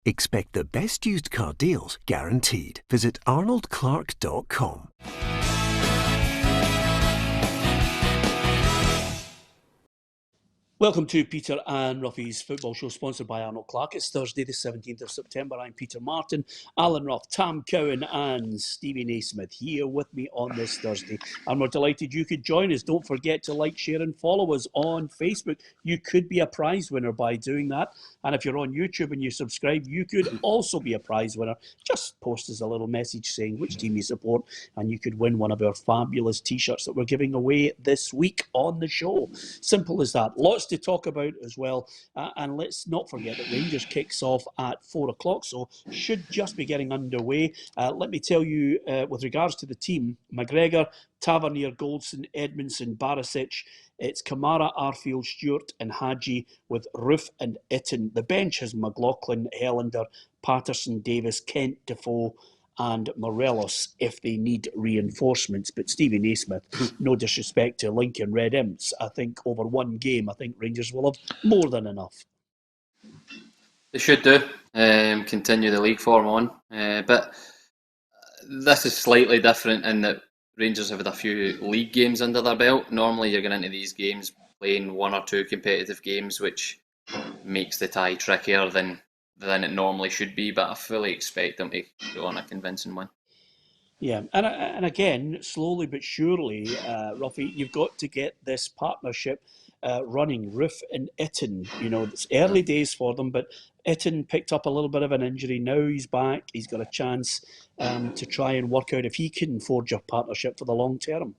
Expect the best used car deals guaranteed. Visit arnoldclark.com. Welcome to Peter and Roughie's Football Show, sponsored by Arnold Clark. It's Thursday the 17th of September. I'm Peter Martin, Alan Rough, Tam Cowan and Steven Naismith here with me on this Thursday. And we're delighted you could join us. Don't forget to like, share and follow us on Facebook. You could be a prize winner by doing that. And if you're on YouTube and you subscribe, you could also be a prize winner. Just post us a little message saying which team you support and you could win one of our fabulous T-shirts that we're giving away this week on the show. Simple as that. Lots to talk about as well, and let's not forget that Rangers kicks off at 4 o'clock, so should just be getting underway. Let me tell you, with regards to the team, McGregor, Tavernier, Goldson, Edmondson, Barisic, it's Kamara, Arfield, Stewart and Hadji with Roof and Itten. The bench has McLaughlin, Helander, Patterson, Davis, Kent, Defoe and Morelos if they need reinforcements. But Steven Naismith, no disrespect to Lincoln Red Imps, I think over one game, I think Rangers will have more than enough. They should do. Continue the league form on. But this is slightly different in that Rangers have had a few league games under their belt. Normally you're going into these games playing one or two competitive games, which makes the tie trickier than it normally should be, but I fully expect them to go on a convincing win. Yeah, and again, slowly but surely, Roughie, you've got to get this partnership running. Roof and Itten, it's early days for them, but Itten picked up a little bit of an injury. Now he's back. He's got a chance to try and work out if he can forge a partnership for the long term.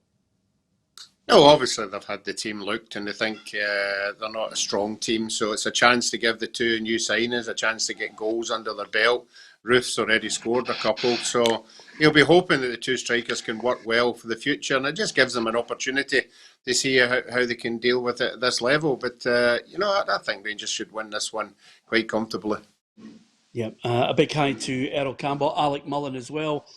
No, obviously they've had the team looked and they think they're not a strong team, so it's a chance to give the two new signings a chance to get goals under their belt. Ruth's already scored a couple, so he'll be hoping that the two strikers can work well for the future, and it just gives them an opportunity to see how they can deal with it at this level. But, I think Rangers should win this one quite comfortably. Yeah, a big hi to Errol Campbell, Alec Mullen as well.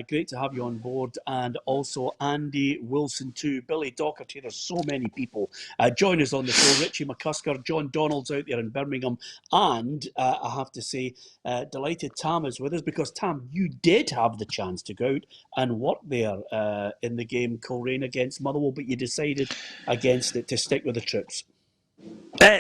Great to have you on board. And also Andy Wilson too. Billy Docherty, there's so many people. Join us on the show. Richie McCusker, John Donald's out there in Birmingham. And I have to say, delighted Tam is with us because Tam, you did have the chance to go out and work there in the game Colerain against Motherwell, but you decided against it to stick with the troops.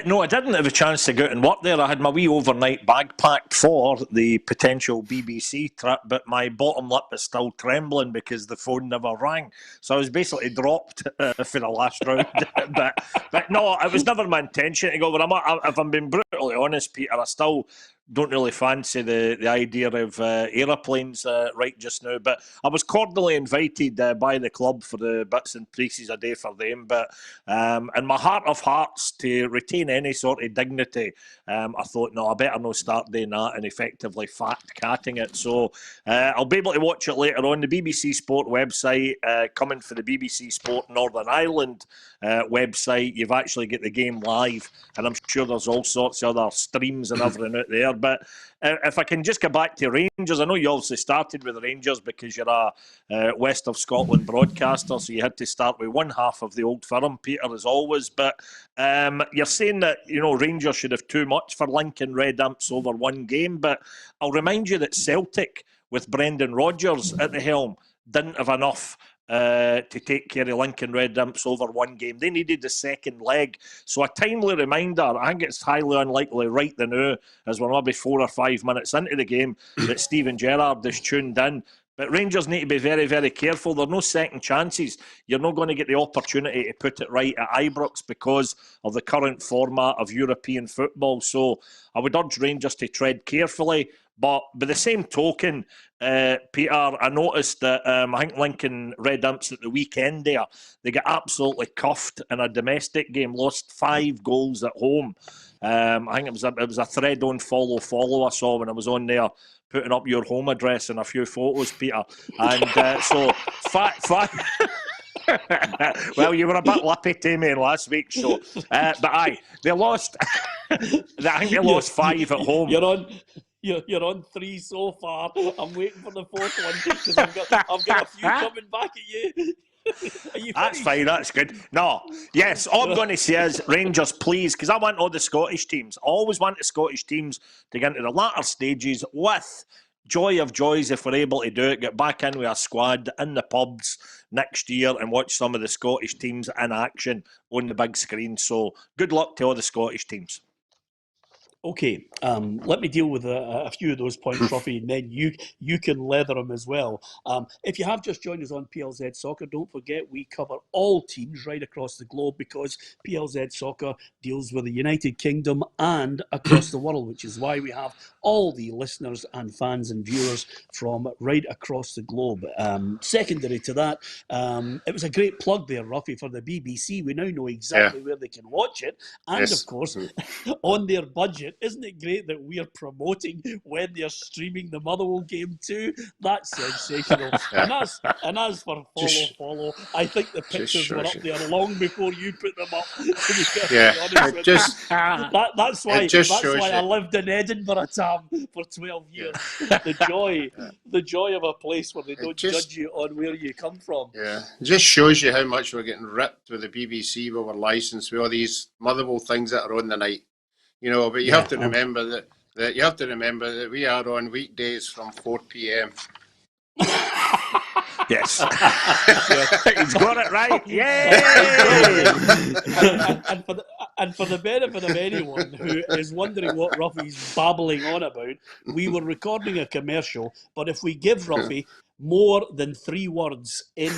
No, I didn't have a chance to go out and work there. I had my wee overnight bag packed for the potential BBC trip, but my bottom lip is still trembling because the phone never rang. So I was basically dropped for the last round. but no, it was never my intention to go. But if I'm being brutally honest, Peter, I still don't really fancy the idea of aeroplanes right just now. But I was cordially invited by the club for the bits and pieces a day for them. But in my heart of hearts, to retain any sort of dignity, I thought, no, I better not start doing that and effectively fat catting it. So I'll be able to watch it later on. The BBC Sport website, coming for the BBC Sport Northern Ireland website, you've actually got the game live, and I'm sure there's all sorts of other streams and everything out there. But if I can just go back to Rangers, I know you obviously started with Rangers because you're a West of Scotland broadcaster, so you had to start with one half of the old firm, Peter, as always. But you're saying that Rangers should have too much for Lincoln Red Imps over one game, but I'll remind you that Celtic, with Brendan Rodgers at the helm, didn't have enough to take care of Lincoln Red Imps over one game. They needed the second leg. So a timely reminder, I think it's highly unlikely right now, as we're maybe 4 or 5 minutes into the game, that Stephen Gerrard is tuned in. But Rangers need to be very, very careful. There are no second chances. You're not going to get the opportunity to put it right at Ibrox because of the current format of European football. So I would urge Rangers to tread carefully. But by the same token, Peter, I noticed that I think Lincoln Red Imps at the weekend there, they got absolutely cuffed in a domestic game, lost 5 goals at home. I think it was a thread on follow I saw when I was on there putting up your home address and a few photos, Peter. And so, well, you were a bit lippy to me last week's show. But aye, they lost. I think they lost 5 at home. You're on 3 so far. I'm waiting for the 4th one because I've got a few coming back at you. Are you That's finished? fine, that's good. No, yes, all I'm going to say is Rangers, please, because I want all the Scottish teams. I always want the Scottish teams to get into the latter stages with joy of joys if we're able to do it, get back in with a squad in the pubs next year and watch some of the Scottish teams in action on the big screen. So good luck to all the Scottish teams. Okay, let me deal with a few of those points, Roughie, and then you can leather them as well. If you have just joined us on PLZ Soccer, don't forget we cover all teams right across the globe because PLZ Soccer deals with the United Kingdom and across the world, which is why we have all the listeners and fans and viewers from right across the globe. Secondary to that, it was a great plug there, Roughie, for the BBC. We now know exactly where they can watch it, and Yes. of course, on their budget. Isn't it great that we're promoting when they're streaming the Motherwell game too? That's sensational. And as for follow, I think the pictures were up there long before you put them up. To be honest with you. That's why I lived in Edinburgh, Tam, for 12 years. The joy of a place where they don't judge you on where you come from. Yeah, it just shows you how much we're getting ripped with the BBC with our licence with all these Motherwell things that are on the night. You know, but you have to remember that we are on weekdays from 4 p.m. Yes. He's got it right. Yay! and for the benefit of anyone who is wondering what Roughie's babbling on about, we were recording a commercial, but if we give Roughie more than 3 words in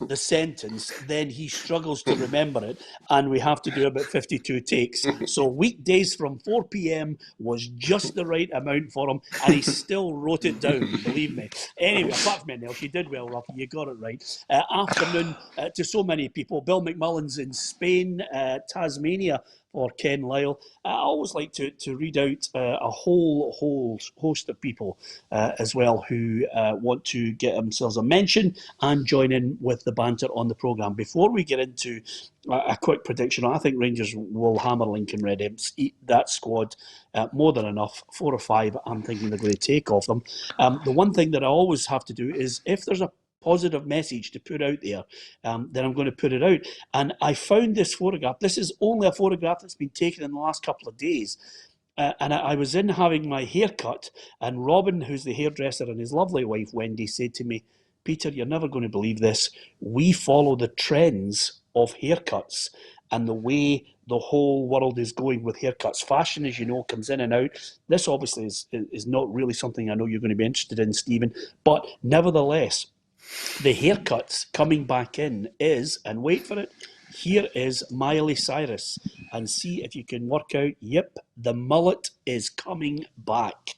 the sentence, then he struggles to remember it, and we have to do about 52 takes. So weekdays from 4 p.m. was just the right amount for him, and he still wrote it down, believe me. Anyway, apart from anything else, you did well, Roughie, you got it right. Afternoon to so many people. Bill McMullen's in Spain, Tasmania, or Ken Lyle. I always like to read out a whole host of people as well who want to get themselves a mention and join in with the banter on the programme. Before we get into a quick prediction, I think Rangers will hammer Lincoln Red Imps, eat that squad more than enough. 4 or 5, I'm thinking they're going to take off them. The one thing that I always have to do is if there's a positive message to put out there, then I'm going to put it out. And I found this photograph. This is only a photograph that's been taken in the last couple of days. And I was in having my hair cut, and Robin, who's the hairdresser, and his lovely wife, Wendy, said to me, "Peter, you're never going to believe this. We follow the trends of haircuts and the way the whole world is going with haircuts. Fashion, as you know, comes in and out. This obviously is not really something I know you're going to be interested in, Stephen, but nevertheless, the haircuts coming back in is, and wait for it, here is Miley Cyrus. And see if you can work out, yep, the mullet is coming back.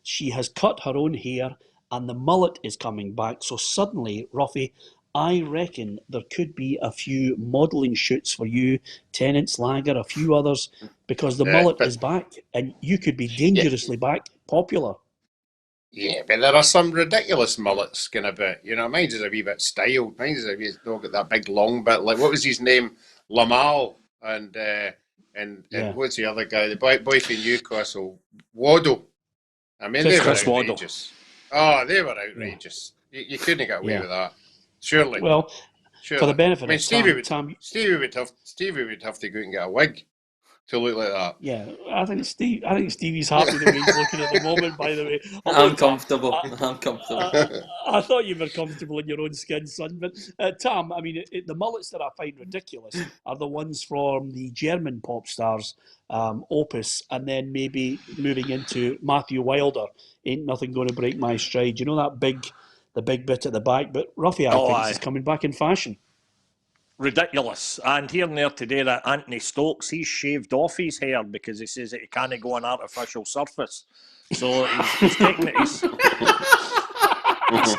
She has cut her own hair and the mullet is coming back. So suddenly, Roughie, I reckon there could be a few modelling shoots for you, Tennant's Lager, a few others, because the mullet is back and you could be dangerously back popular. Yeah, but there are some ridiculous mullets going about. You know, mine's is a wee bit styled. Mine's is a wee dog got that big long bit. Like, what was his name? Lamal and what's the other guy? The boy from Newcastle, Waddle. I mean, they were outrageous. Oh, they were outrageous. You couldn't get away with that. Surely. Well, for the benefit of Stevie would have to go out and get a wig to look like that. Yeah, I think Stevie's happy the way he's looking at the moment, by the way. I'm comfortable. I thought you were comfortable in your own skin, son. But Tam, I mean, the mullets that I find ridiculous are the ones from the German pop stars, Opus, and then maybe moving into Matthew Wilder, Ain't Nothing Gonna Break My Stride. You know the big bit at the back? But Roughie, I think this is coming back in fashion. Ridiculous. And hearing there today that Anthony Stokes, he's shaved off his hair because he says that he can't go on artificial surface. So he's taking it.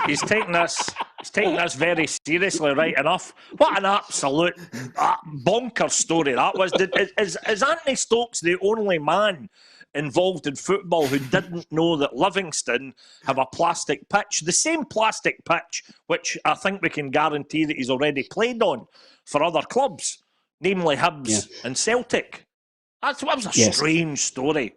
He's taking this very seriously, right enough. What an absolute bonkers story that was. Is Anthony Stokes the only man involved in football who didn't know that Livingston have a plastic pitch, the same plastic pitch which I think we can guarantee that he's already played on for other clubs, namely Hibs and Celtic? That was a strange story.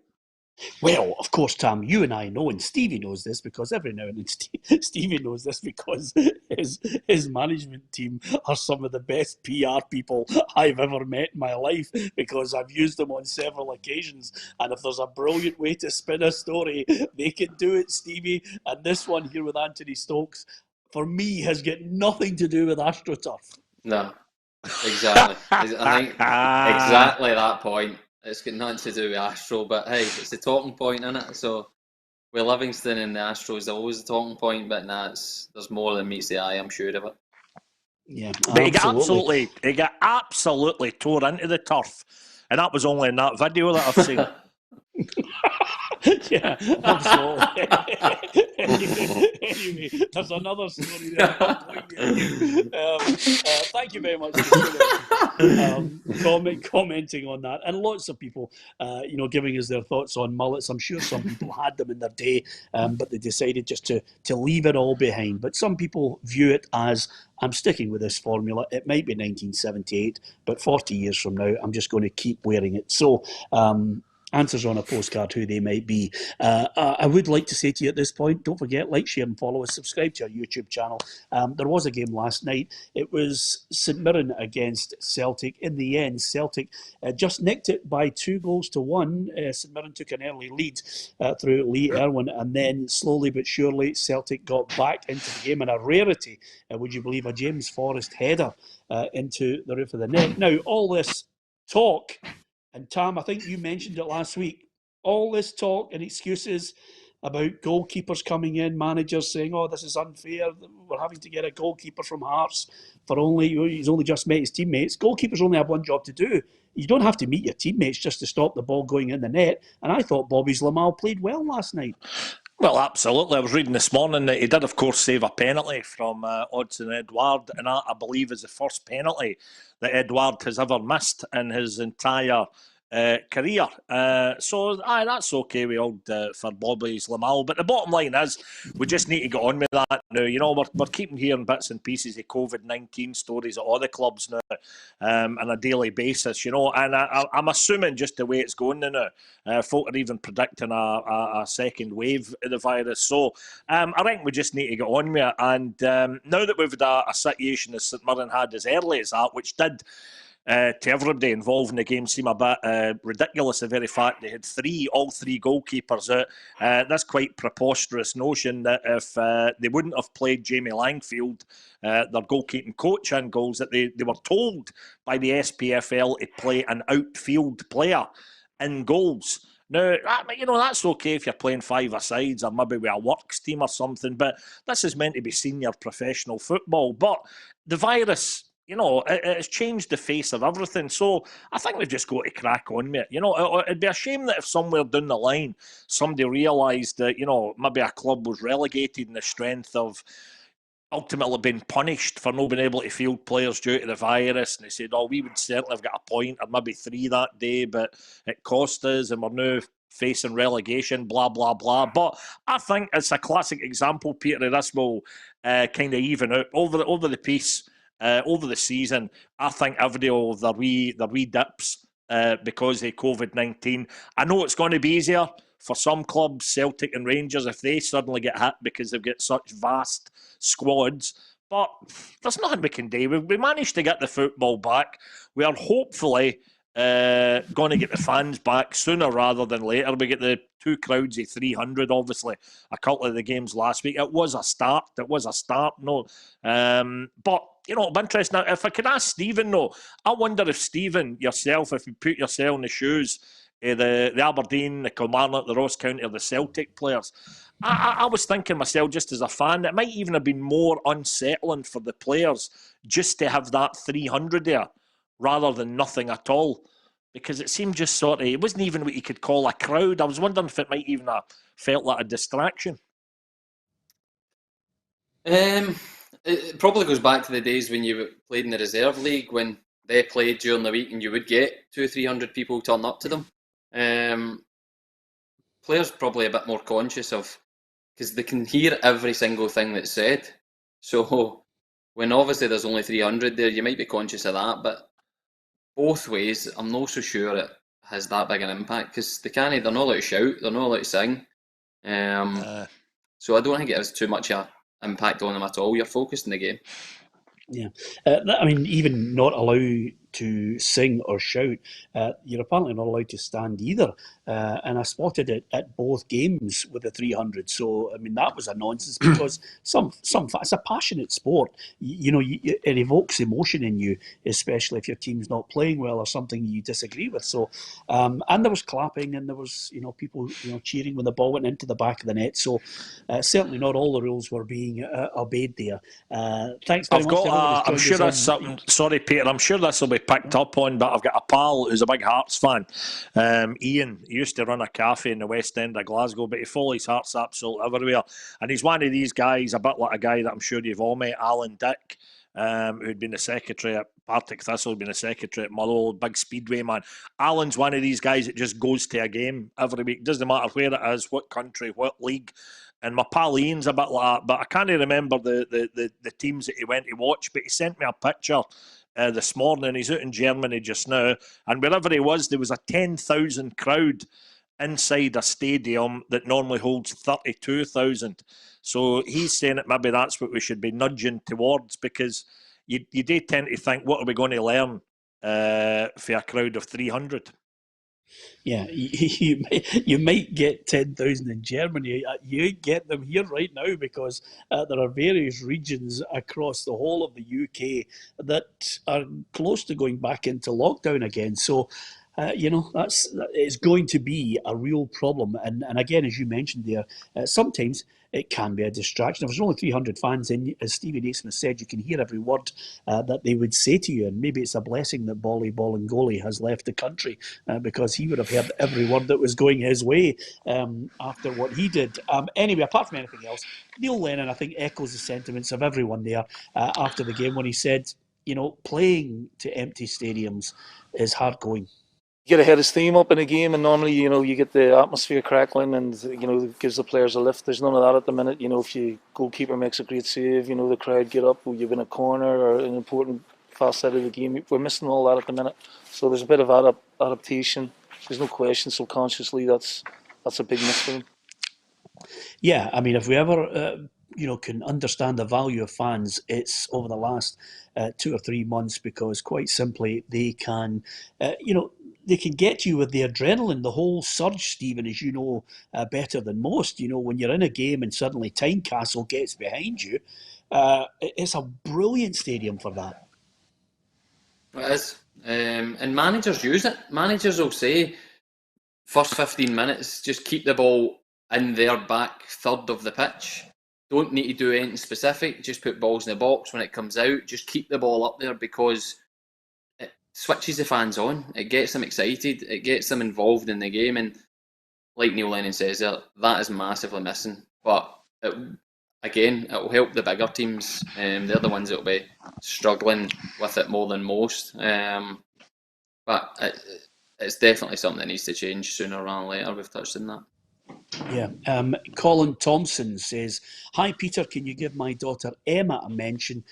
Well, of course, Tam, you and I know, and Stevie knows this because every now and then Stevie knows this because his management team are some of the best PR people I've ever met in my life because I've used them on several occasions. And if there's a brilliant way to spin a story, they can do it, Stevie. And this one here with Anthony Stokes, for me, has got nothing to do with AstroTurf. No, exactly. I think exactly that point. It's got nothing to do with Astro, but hey, it's the talking point, isn't it? So with Livingston and the Astros, always the talking point, but nah, there's more than meets the eye, I'm sure of it. Yeah, but he got absolutely tore into the turf, and that was only in that video that I've seen. Yeah, absolutely. anyway, there's another story there. Thank you very much for commenting on that, and lots of people, giving us their thoughts on mullets. I'm sure some people had them in their day, but they decided just to leave it all behind. But some people view it as, I'm sticking with this formula. It might be 1978, but 40 years from now, I'm just going to keep wearing it. So. Answers on a postcard, who they might be. I would like to say to you at this point, don't forget, like, share and follow us, subscribe to our YouTube channel. There was a game last night. It was St Mirren against Celtic. In the end, Celtic just nicked it by 2-1. St Mirren took an early lead through Lee Erwin, and then slowly but surely Celtic got back into the game, and a rarity, would you believe, a James Forrest header into the roof of the net. Now, all this talk, and Tam, I think you mentioned it last week, all this talk and excuses about goalkeepers coming in, managers saying, oh, this is unfair, we're having to get a goalkeeper from Hearts he's only just met his teammates. Goalkeepers only have one job to do. You don't have to meet your teammates just to stop the ball going in the net. And I thought Bobby Zlamal played well last night. Well, absolutely. I was reading this morning that he did, of course, save a penalty from Odsonne Edouard, and that, I believe, is the first penalty that Edouard has ever missed in his entire career. So that's okay with old for Bobby Zlamal. But the bottom line is, we just need to get on with that now. You know, we're keeping hearing bits and pieces of COVID-19 stories at all the clubs now on a daily basis, you know. And I'm assuming just the way it's going now, folk are even predicting a second wave of the virus. So I think we just need to get on with it. And now that we've had a situation as St Mirren had as early as that, which did to everybody involved in the game seem a bit ridiculous, the very fact they had all three goalkeepers out. That's quite preposterous notion that if they wouldn't have played Jamie Langfield, their goalkeeping coach, in goals, that they were told by the SPFL to play an outfield player in goals. Now, you know, that's okay if you're playing five-a-sides or maybe with a works team or something, but this is meant to be senior professional football. But the virus, you know, it's changed the face of everything. So I think we've just got to crack on with it. You know, it'd be a shame that if somewhere down the line somebody realised that, you know, maybe a club was relegated in the strength of ultimately been punished for not being able to field players due to the virus, and they said, oh, we would certainly have got a point or maybe three that day, but it cost us and we're now facing relegation, blah, blah, blah. But I think it's a classic example, Peter, this will kind of even out over the piece, over the season. I think everybody will have their wee dips because of COVID-19. I know it's going to be easier for some clubs, Celtic and Rangers, if they suddenly get hit because they've got such vast squads. But there's nothing we can do. We managed to get the football back. We are hopefully going to get the fans back sooner rather than later. We get the two crowds of 300, obviously, a couple of the games last week. It was a start. No, but, you know, it'll be interesting. Now, if I could ask Stephen, though, I wonder if Stephen, yourself, if you put yourself in the shoes the Aberdeen, the Kilmarnock, the Ross County, or the Celtic players, I was thinking myself, just as a fan, it might even have been more unsettling for the players just to have that 300 there rather than nothing at all, because it seemed just sort of, it wasn't even what you could call a crowd. I was wondering if it might even have felt like a distraction. It probably goes back to the days when you played in the reserve league, when they played during the week and you would get 200-300 people turn up to them. Players probably a bit more conscious of, because they can hear every single thing that's said. So when obviously there's only 300 there, you might be conscious of that. But both ways, I'm not so sure has that big an impact, because they're not allowed to shout, they're not allowed to sing. So I don't think it has too much of an impact on them at all. You're focused in the game. Yeah, I mean, even not allowed to sing or shout, you're apparently not allowed to stand either. And I spotted it at both games with the 300. So I mean, that was a nonsense because it's a passionate sport. It evokes emotion in you, especially if your team's not playing well or something you disagree with. So, and there was clapping and there was people cheering when the ball went into the back of the net. So certainly not all the rules were being obeyed there. Thanks very much. I'm sure that's something. Sorry, Peter. I'm sure this will be picked up on, but I've got a pal who's a big Hearts fan. Ian used to run a cafe in the West End of Glasgow, but he follows Hearts absolutely everywhere. And he's one of these guys, a bit like a guy that I'm sure you've all met, Alan Dick, who'd been the secretary at Partick Thistle, been the secretary at Motherwell, big speedway man. Alan's one of these guys that just goes to a game every week. Doesn't matter where it is, what country, what league. And my pal Ian's a bit like that, but I can't remember the teams that he went to watch, but he sent me a picture this morning. He's out in Germany just now, and wherever he was, there was a 10,000 crowd inside a stadium that normally holds 32,000. So he's saying that maybe that's what we should be nudging towards, because you do tend to think, what are we going to learn for a crowd of 300? Yeah, you might get 10,000 in Germany. You get them here right now because there are various regions across the whole of the UK that are close to going back into lockdown again. So, it's going to be a real problem. And again, as you mentioned there, sometimes it can be a distraction. If there's only 300 fans in, as Steven Naismith said, you can hear every word that they would say to you. And maybe it's a blessing that Bolly Bolingoli has left the country because he would have heard every word that was going his way after what he did. Anyway, apart from anything else, Neil Lennon, I think, echoes the sentiments of everyone there after the game when he said, playing to empty stadiums is hard going. You get a head of steam up in a game, and normally, you get the atmosphere crackling, and it gives the players a lift. There's none of that at the minute. If your goalkeeper makes a great save, the crowd get up. You win a corner or an important facet of the game. We're missing all that at the minute. So there's a bit of adaptation. There's no question. Subconsciously, that's a big miss for them. Yeah, I mean, if we ever can understand the value of fans, it's over the last 2 or 3 months, because quite simply they can, they can get you with the adrenaline, the whole surge, Stephen, as you know better than most. When you're in a game and suddenly Tynecastle gets behind you, it's a brilliant stadium for that. It is. And managers use it. Managers will say, first 15 minutes, just keep the ball in their back third of the pitch. Don't need to do anything specific. Just put balls in the box when it comes out. Just keep the ball up there, because it switches the fans on. It gets them excited. It gets them involved in the game. And like Neil Lennon says there, that is massively missing. But it will help the bigger teams. They're the ones that will be struggling with it more than most. But it's definitely something that needs to change sooner rather than later. We've touched on that. Yeah. Colin Thompson says, "Hi Peter, can you give my daughter Emma a mention?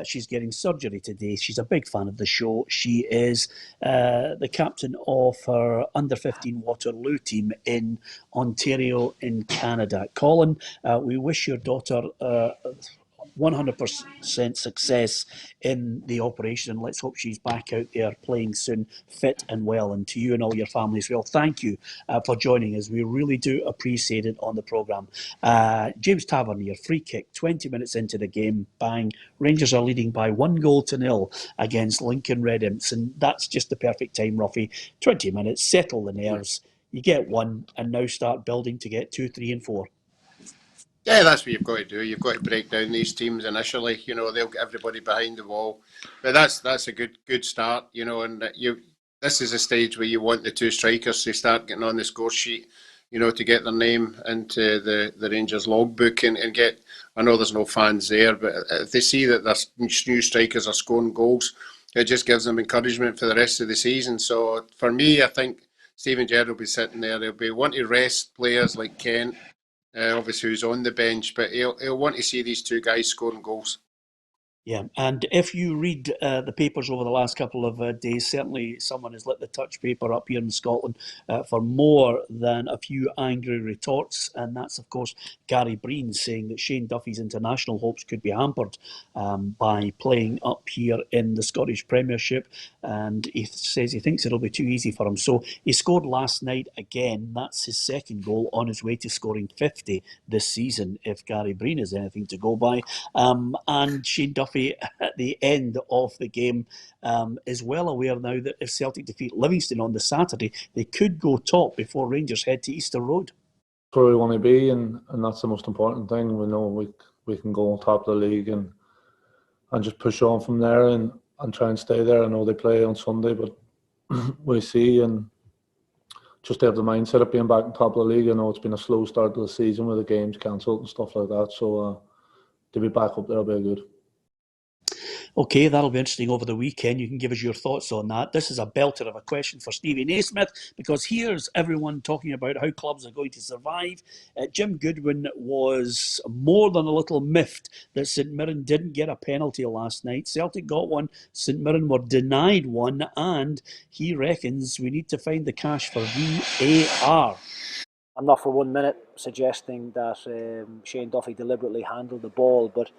She's getting surgery today. She's a big fan of the show. She is the captain of her under-15 Waterloo team in Ontario in Canada. Colin, we wish your daughter 100% success in the operation, and let's hope she's back out there playing soon, fit and well. And to you and all your family as well, thank you for joining us. We really do appreciate it on the programme. James Tavernier, free kick, 20 minutes into the game, bang, Rangers are leading by 1-0 against Lincoln Red Imps, and that's just the perfect time, Roughie. 20 minutes, settle the nerves, you get one, and now start building to get 2, 3 and 4. Yeah, that's what you've got to do. You've got to break down these teams initially. They'll get everybody behind the wall, but that's a good start. And this is a stage where you want the two strikers to start getting on the score sheet. To get their name into the Rangers logbook and get. I know there's no fans there, but if they see that their new strikers are scoring goals, it just gives them encouragement for the rest of the season. So for me, I think Steven Gerrard will be sitting there. He'll be wanting to rest players like Kent. Obviously who's on the bench, but he'll want to see these two guys scoring goals. Yeah, and if you read the papers over the last couple of days, certainly someone has lit the touch paper up here in Scotland for more than a few angry retorts, and that's, of course, Gary Breen saying that Shane Duffy's international hopes could be hampered by playing up here in the Scottish Premiership, and he says he thinks it'll be too easy for him. So he scored last night again. That's his second goal, on his way to scoring 50 this season, if Gary Breen is anything to go by. And Shane Duffy at the end of the game is well aware now that if Celtic defeat Livingston on the Saturday, they could go top before Rangers head to Easter Road. Where we want to be, and that's the most important thing. We know we can go on top of the league and just push on from there and try and stay there. I know they play on Sunday, but we see and just have the mindset of being back on top of the league. I know it's been a slow start to the season with the games cancelled and stuff like that, so to be back up there will be good. Okay, that'll be interesting over the weekend. You can give us your thoughts on that. This is a belter of a question for Steven Naismith, because here's everyone talking about how clubs are going to survive. Jim Goodwin was more than a little miffed that St Mirren didn't get a penalty last night. Celtic got one, St Mirren were denied one, and he reckons we need to find the cash for VAR. I'm not for 1 minute suggesting that Shane Duffy deliberately handled the ball, but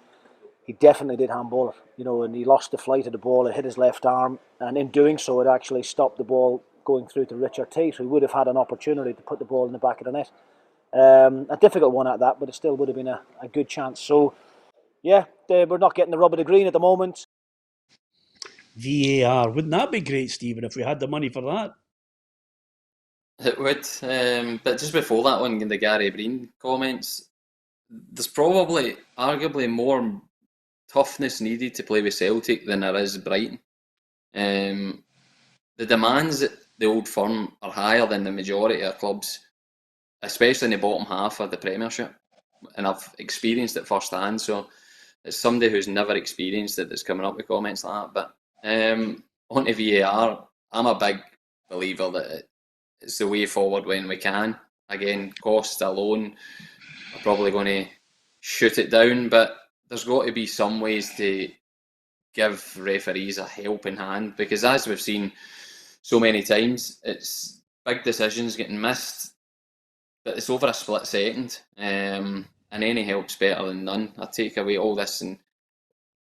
he definitely did handball it, and he lost the flight of the ball. It hit his left arm, and in doing so, it actually stopped the ball going through to Richard Tate, who would have had an opportunity to put the ball in the back of the net. A difficult one at that, but it still would have been a good chance. So, yeah, we're not getting the rub of the green at the moment. VAR, wouldn't that be great, Stephen, if we had the money for that? It would, but just before that one, the Gary Breen comments, there's probably, arguably, more toughness needed to play with Celtic than there is Brighton. The demands at the Old Firm are higher than the majority of clubs, especially in the bottom half of the Premiership, and I've experienced it firsthand. So as somebody who's never experienced it that's coming up with comments like that. But on to VAR, I'm a big believer that it's the way forward when we can. Again, costs alone are probably going to shoot it down, but there's got to be some ways to give referees a helping hand, because as we've seen so many times, it's big decisions getting missed, but it's over a split second, and any help's better than none. I take away all this and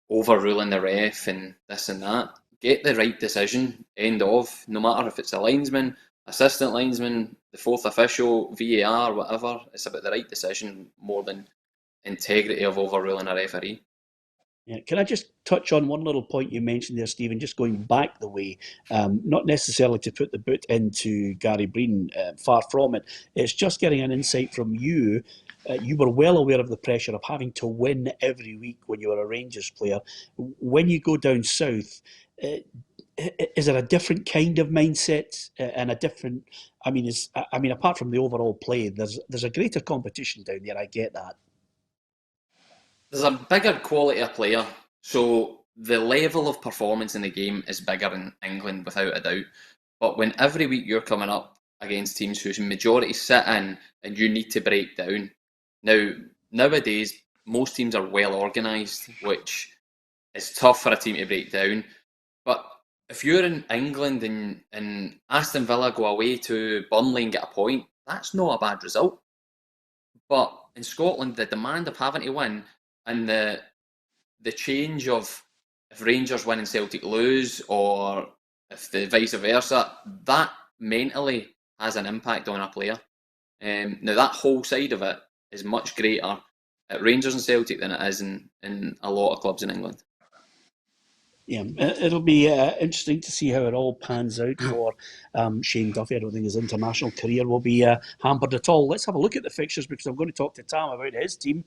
overruling the ref and this and that. Get the right decision, end of, no matter if it's a linesman, assistant linesman, the fourth official, VAR, whatever. It's about the right decision more than integrity of overruling a referee. Yeah. Can I just touch on one little point you mentioned there, Stephen, just going back the way, not necessarily to put the boot into Gary Breen, far from it. It's just getting an insight from you. You were well aware of the pressure of having to win every week when you were a Rangers player. When you go down south, is it a different kind of mindset and a different? I mean, apart from the overall play, there's a greater competition down there. I get that. There's a bigger quality of player, so the level of performance in the game is bigger in England without a doubt. But when every week you're coming up against teams whose majority sit in and you need to break down. Now, nowadays, most teams are well organised, which is tough for a team to break down. But if you're in England and Aston Villa go away to Burnley and get a point, that's not a bad result. But in Scotland, the demand of having to win and the change of if Rangers win and Celtic lose, or if the vice versa, that mentally has an impact on a player. Now, that whole side of it is much greater at Rangers and Celtic than it is in a lot of clubs in England. Yeah, it'll be interesting to see how it all pans out for Shane Duffy. I don't think his international career will be hampered at all. Let's have a look at the fixtures, because I'm going to talk to Tam about his team,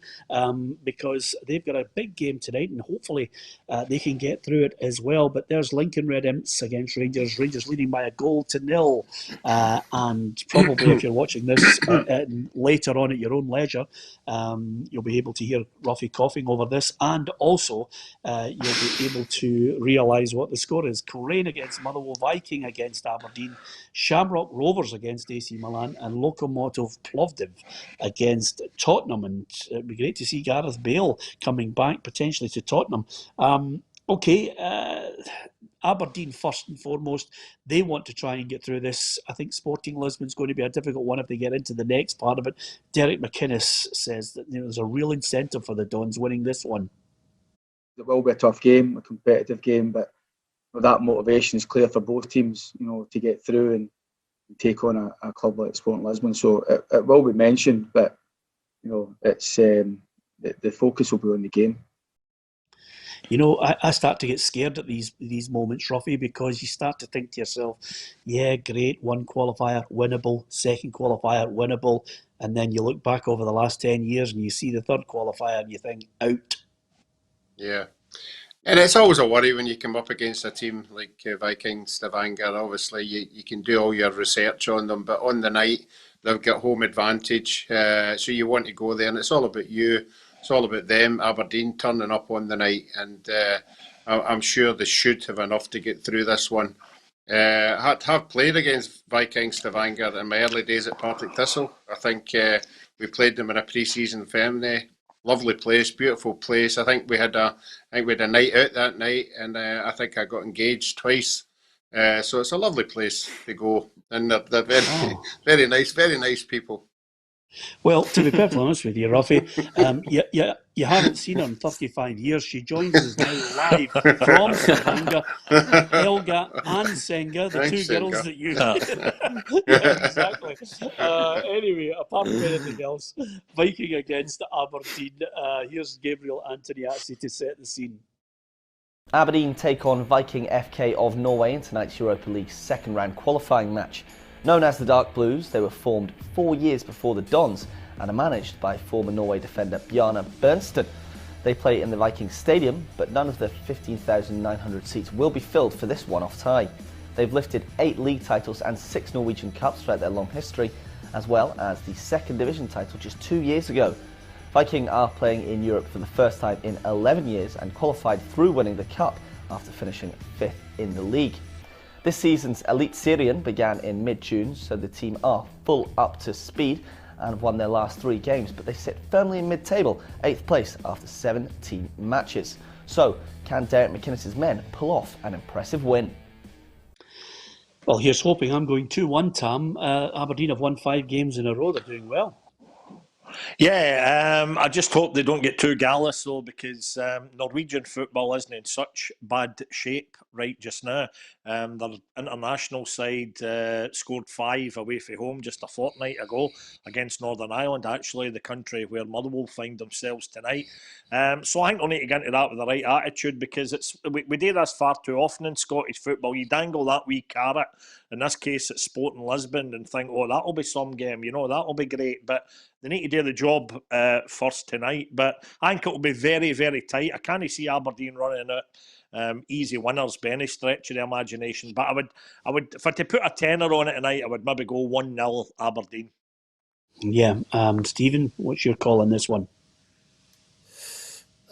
because they've got a big game tonight, and hopefully they can get through it as well. But there's Lincoln Red Imps against Rangers. Rangers leading by 1-0. And probably if you're watching this later on at your own leisure, you'll be able to hear Roughie coughing over this, and also you'll be able to to realise what the score is. Colerain against Motherwell, Viking against Aberdeen, Shamrock Rovers against AC Milan, and Lokomotiv Plovdiv against Tottenham. And it'd be great to see Gareth Bale coming back potentially to Tottenham. Aberdeen, first and foremost, they want to try and get through this. I think Sporting Lisbon's going to be a difficult one if they get into the next part of it. Derek McInnes says that there's a real incentive for the Dons winning this one. It will be a tough game, a competitive game, but that motivation is clear for both teams, to get through and take on a club like Sporting Lisbon. So it will be mentioned, but it's the focus will be on the game. I start to get scared at these moments, Roughie, because you start to think to yourself, yeah, great, one qualifier, winnable, second qualifier, winnable, and then you look back over the last 10 years and you see the third qualifier and you think, out. Yeah. And it's always a worry when you come up against a team like Viking, Stavanger. Obviously, you can do all your research on them, but on the night, they've got home advantage, so you want to go there, and it's all about you. It's all about them. Aberdeen turning up on the night, and I'm sure they should have enough to get through this one. Have played against Viking Stavanger in my early days at Partick Thistle. I think we played them in a pre-season friendly. Lovely place, beautiful place. I think we had a night out that night, and I think I got engaged twice. So it's a lovely place to go, and they're very nice people. Well, to be perfectly honest with you, Roughie, you haven't seen her in 35 years. She joins us now live from Stavanger. Helga and Senga, the two girls that you... Yeah, exactly. Anyway, apart from anything else, Viking against Aberdeen. Here's Gabriel Antoniazzi to set the scene. Aberdeen take on Viking FK of Norway in tonight's Europa League second round qualifying match. Known as the Dark Blues, they were formed 4 years before the Dons and are managed by former Norway defender Bjarne Bernsten. They play in the Viking Stadium, but none of the 15,900 seats will be filled for this one-off tie. They've lifted 8 league titles and 6 Norwegian Cups throughout their long history, as well as the second division title just 2 years ago. Viking are playing in Europe for the first time in 11 years and qualified through winning the Cup after finishing 5th in the league. This season's Elite Serien began in mid-June, so the team are full up to speed and have won their last 3 games, but they sit firmly in mid-table, 8th place after 17 matches. So, can Darren McInnes' men pull off an impressive win? Well, here's hoping. I'm going 2-1, Tam. Aberdeen have won 5 games in a row. They're doing well. Yeah, I just hope they don't get too gallus though, because Norwegian football isn't in such bad shape right just now. Their international side scored 5 away from home just a fortnight ago against Northern Ireland, actually, the country where Motherwell find themselves tonight. So I think they'll need to get into that with the right attitude, because we do this far too often in Scottish football. You dangle that wee carrot, in this case it's Sporting Lisbon, and think, oh, that'll be some game, that'll be great, but they need to do the job first tonight. But I think it'll be very, very tight. I can't see Aberdeen running out easy winners by any stretch of the imagination. But I would, if I had to put a tenner on it tonight, I would maybe go 1-0 Aberdeen. Yeah, Stephen, what's your call on this one?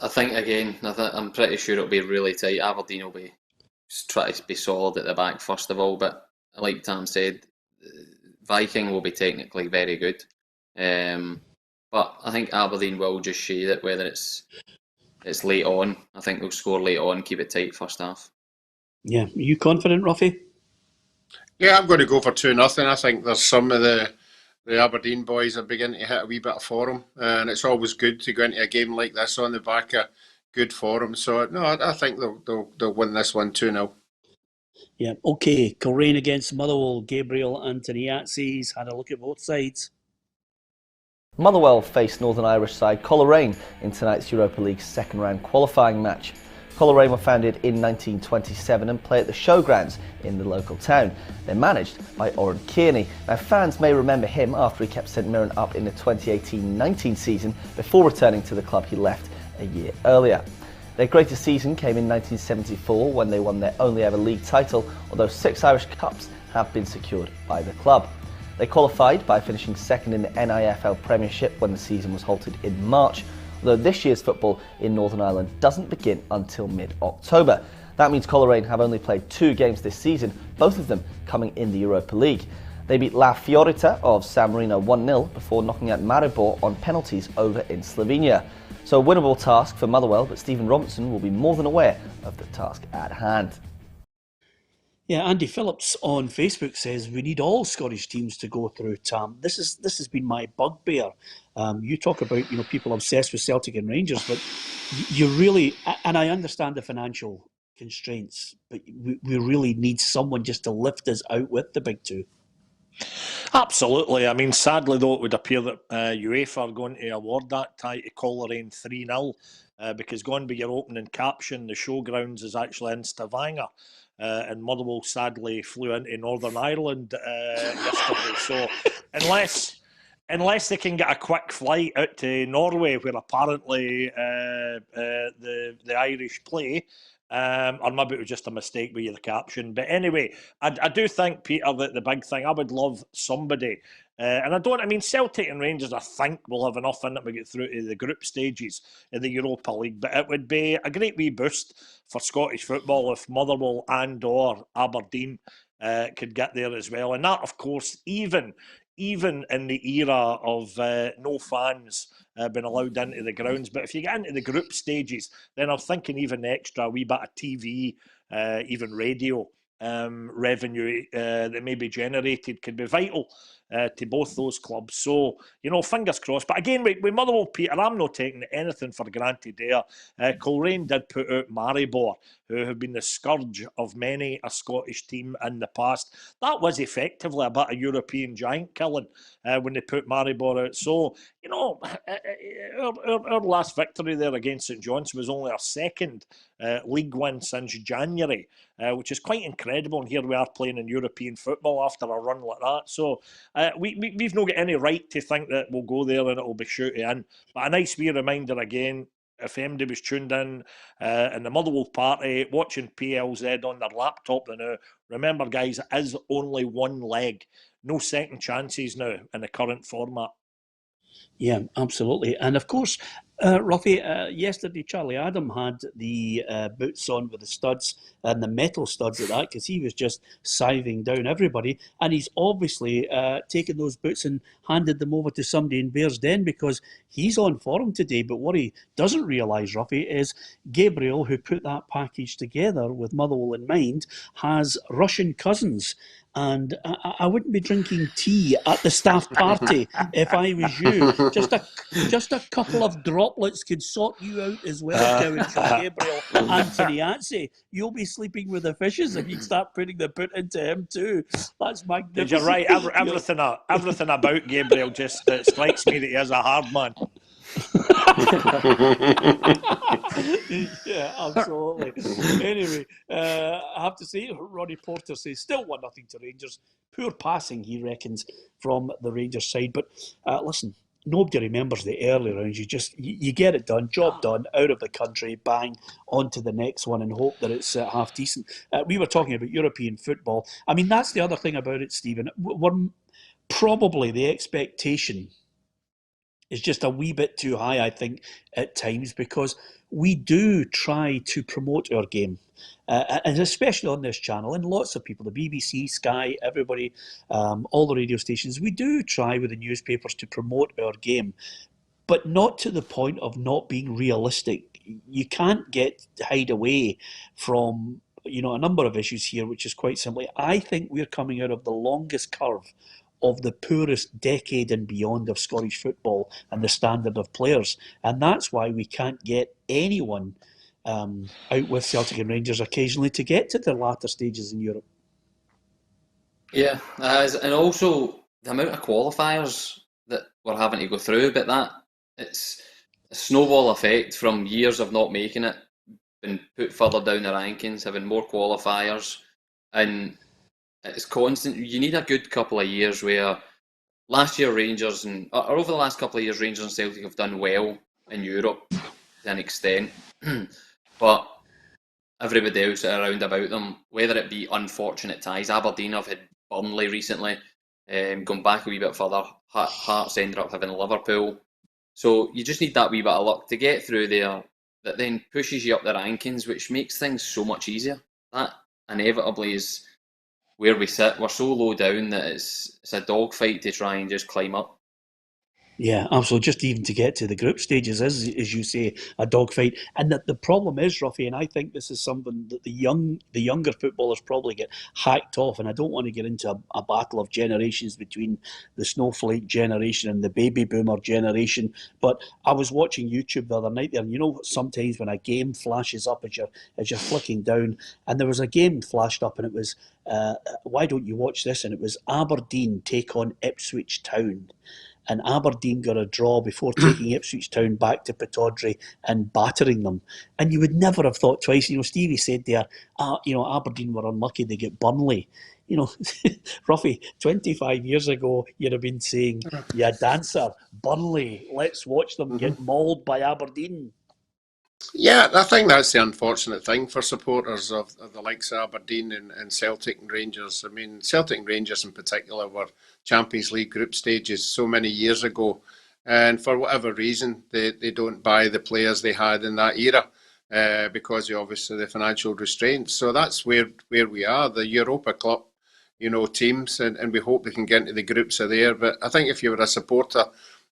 I think again, I'm pretty sure it'll be really tight. Aberdeen will be try to be solid at the back first of all, but like Tam said, Viking will be technically very good. But I think Aberdeen will just shade it, whether it's late on. I think they'll score late on, keep it tight first half. Yeah, are you confident, Roughie? Yeah, I'm going to go for 2-0. I think there's some of the Aberdeen boys are beginning to hit a wee bit of form, and it's always good to go into a game like this on the back of good form. So no, I think they'll win this one 2-0. Yeah, okay. Colerain against Motherwell. Gabriel Antoniazzi's had a look at both sides. Motherwell face Northern Irish side Colerain in tonight's Europa League second round qualifying match. Colerain were founded in 1927 and play at the Showgrounds in the local town. They're managed by Oran Kearney. Now, fans may remember him after he kept St Mirren up in the 2018-19 season before returning to the club he left a year earlier. Their greatest season came in 1974 when they won their only ever league title, although 6 Irish Cups have been secured by the club. They qualified by finishing second in the NIFL Premiership when the season was halted in March, although this year's football in Northern Ireland doesn't begin until mid-October. That means Colerain have only played 2 games this season, both of them coming in the Europa League. They beat La Fiorita of San Marino 1-0 before knocking out Maribor on penalties over in Slovenia. So a winnable task for Motherwell, but Stephen Robinson will be more than aware of the task at hand. Yeah, Andy Phillips on Facebook says we need all Scottish teams to go through, Tam. This has been my bugbear. You talk about people obsessed with Celtic and Rangers, but you really, and I understand the financial constraints, but we really need someone just to lift us out with the big two. Absolutely. I mean, sadly, though, it would appear that UEFA are going to award that tie to Colerain 3-0 because going by your opening caption, the showgrounds is actually in Stavanger. And Motherwell sadly flew into Northern Ireland yesterday. So unless they can get a quick flight out to Norway, where apparently the Irish play, or maybe it was just a mistake with the caption. But anyway, I do think, Peter, that the big thing, I would love somebody, and I mean, Celtic and Rangers, I think, will have enough in it to get through to the group stages in the Europa League. But it would be a great wee boost for Scottish football if Motherwell and or Aberdeen could get there as well. And that, of course, even in the era of no fans being allowed into the grounds. But if you get into the group stages, then I'm thinking even extra, a wee bit of TV, even radio revenue that may be generated could be vital to both those clubs. So, fingers crossed. But again, with Motherwell, Peter, I'm not taking anything for granted there. Colerain did put out Maribor, who have been the scourge of many a Scottish team in the past. That was effectively a bit of European giant killing when they put Maribor out. So, our last victory there against St John's was only our second league win since January, which is quite incredible. And here we are playing in European football after a run like that. So we've not got any right to think that we'll go there and it'll be shooting in. But a nice wee reminder again, if MD was tuned in the Motherwell party, watching PLZ on their laptop now, remember, guys, it is only one leg. No second chances now in the current format. Yeah, absolutely. And of course, Roughie, yesterday Charlie Adam had the boots on with the studs and the metal studs at that, because he was just scything down everybody. And he's obviously taken those boots and handed them over to somebody in Bears Den because he's on form today. But what he doesn't realise, Roughie, is Gabriel, who put that package together with Motherwell in mind, has Russian cousins. And I wouldn't be drinking tea at the staff party if I was you. Just a couple of droplets could sort you out as well, Cowan, from Gabriel Antoniazzi. You'll be sleeping with the fishes if you start putting the boot into him too. That's magnificent. You're right. Everything about Gabriel just strikes me that he is a hard man. Yeah, absolutely. Anyway, I have to say, Ronnie Porter says still 1-0 to Rangers. Poor passing, he reckons, from the Rangers side. But listen, nobody remembers the early rounds. You get it done, job done, out of the country, bang, on to the next one, and hope that it's half decent. We were talking about European football. I mean, that's the other thing about it, Stephen. We're probably the expectation is just a wee bit too high, I think, at times, because we do try to promote our game, and especially on this channel, and lots of people, the BBC, Sky, everybody, all the radio stations, we do try with the newspapers to promote our game, but not to the point of not being realistic. You can't hide away from a number of issues here, which is quite simply, I think we're coming out of the longest curve of the poorest decade and beyond of Scottish football and the standard of players. And that's why we can't get anyone out with Celtic and Rangers occasionally to get to the latter stages in Europe. Yeah, and also the amount of qualifiers that we're having to go through, but it's a snowball effect from years of not making it, been put further down the rankings, having more qualifiers, and it's constant. You need a good couple of years where last year Rangers or over the last couple of years Rangers and Celtic have done well in Europe to an extent, but everybody else around about them, whether it be unfortunate ties, Aberdeen have had Burnley recently, going back a wee bit further, Hearts ended up having Liverpool, so you just need that wee bit of luck to get through there. that then pushes you up the rankings, which makes things so much easier. That inevitably is where we sit. We're so low down that it's a dogfight to try and just climb up. Yeah, absolutely. Just even to get to the group stages is, as you say, a dogfight. And that the problem is, Roughie, and I think this is something that the younger footballers probably get hacked off. And I don't want to get into a battle of generations between the snowflake generation and the baby boomer generation. But I was watching YouTube the other night there, and you know, sometimes when a game flashes up as you're flicking down, and there was a game flashed up, and it was, why don't you watch this? And it was Aberdeen take on Ipswich Town. And Aberdeen got a draw before taking Ipswich Town back to Pittodrie and battering them. And you would never have thought twice. You know, Stevie said there, Aberdeen were unlucky they get Burnley. You know, Ruffy, 25 years ago, you'd have been saying, yeah, dancer, Burnley, let's watch them get mauled by Aberdeen. Yeah, I think that's the unfortunate thing for supporters of the likes of Aberdeen and Celtic and Rangers. I mean, Celtic and Rangers in particular were Champions League group stages so many years ago. And for whatever reason, they don't buy the players they had in that era because of obviously the financial restraints. So that's where we are, the Europa Club, teams, and we hope they can get into the groups of there. But I think if you were a supporter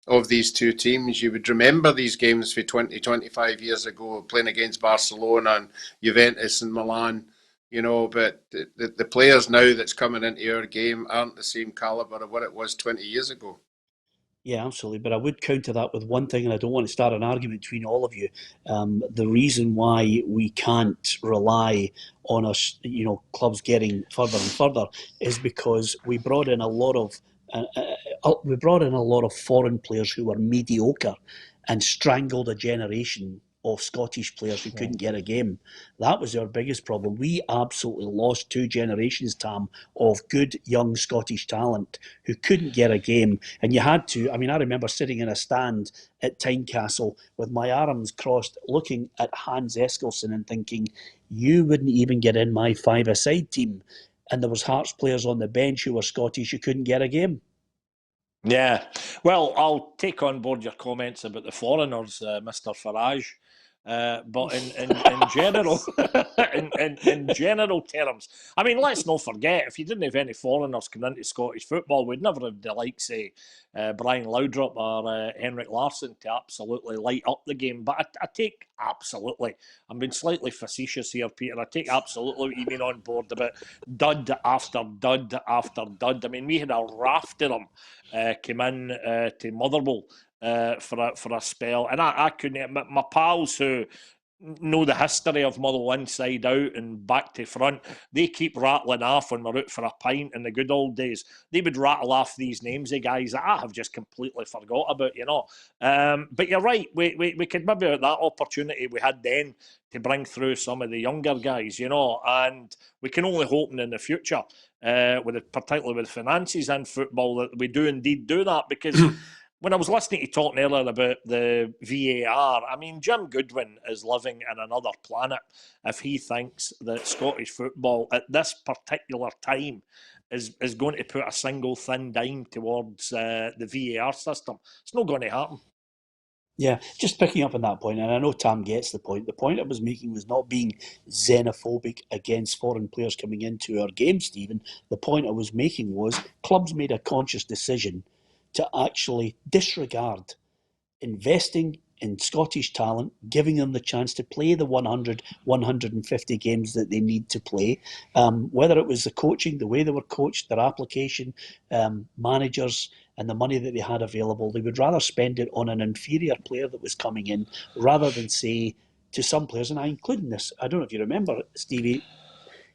of these two teams, you would remember these games for 20, 25 years ago, playing against Barcelona and Juventus and Milan, but the players now that's coming into our game aren't the same calibre of what it was 20 years ago. Yeah, absolutely. But I would counter that with one thing, and I don't want to start an argument between all of you. The reason why we can't rely on us, clubs getting further and further, is because we brought in a lot of foreign players who were mediocre and strangled a generation of Scottish players who couldn't get a game. That was our biggest problem. We absolutely lost 2 generations, Tam, of good young Scottish talent who couldn't get a game. And you had to, I remember sitting in a stand at Tynecastle with my arms crossed, looking at Hans Eskilsson and thinking, you wouldn't even get in my 5-a-side team. And there was Hearts players on the bench who were Scottish who couldn't get a game. Yeah, well, I'll take on board your comments about the foreigners, Mr. Farage. But in general, in general terms, let's not forget, if you didn't have any foreigners coming into Scottish football, we'd never have the likes of Brian Laudrup or Henrik Larsson to absolutely light up the game. But I take absolutely, I'm being slightly facetious here, Peter, I take absolutely what you mean on board about dud after dud after dud. We had a raft of them came in to Motherwell for a spell, and I couldn't. My pals who know the history of Motherwell inside out and back to front, they keep rattling off when we're out for a pint in the good old days. They would rattle off these names of guys that I have just completely forgot about, But you're right, we could maybe have that opportunity we had then to bring through some of the younger guys, and we can only hope in the future, particularly with finances and football, that we do indeed do that, because when I was listening to you talking earlier about the VAR, Jim Goodwin is living in another planet if he thinks that Scottish football at this particular time is going to put a single thin dime towards the VAR system. It's not going to happen. Yeah, just picking up on that point, and I know Tam gets the point. The point I was making was not being xenophobic against foreign players coming into our game, Stephen. The point I was making was clubs made a conscious decision to actually disregard investing in Scottish talent, giving them the chance to play the 100, 150 games that they need to play. Whether it was the coaching, the way they were coached, their application, managers, and the money that they had available, they would rather spend it on an inferior player that was coming in rather than say to some players, and I include in this, I don't know if you remember, Stevie,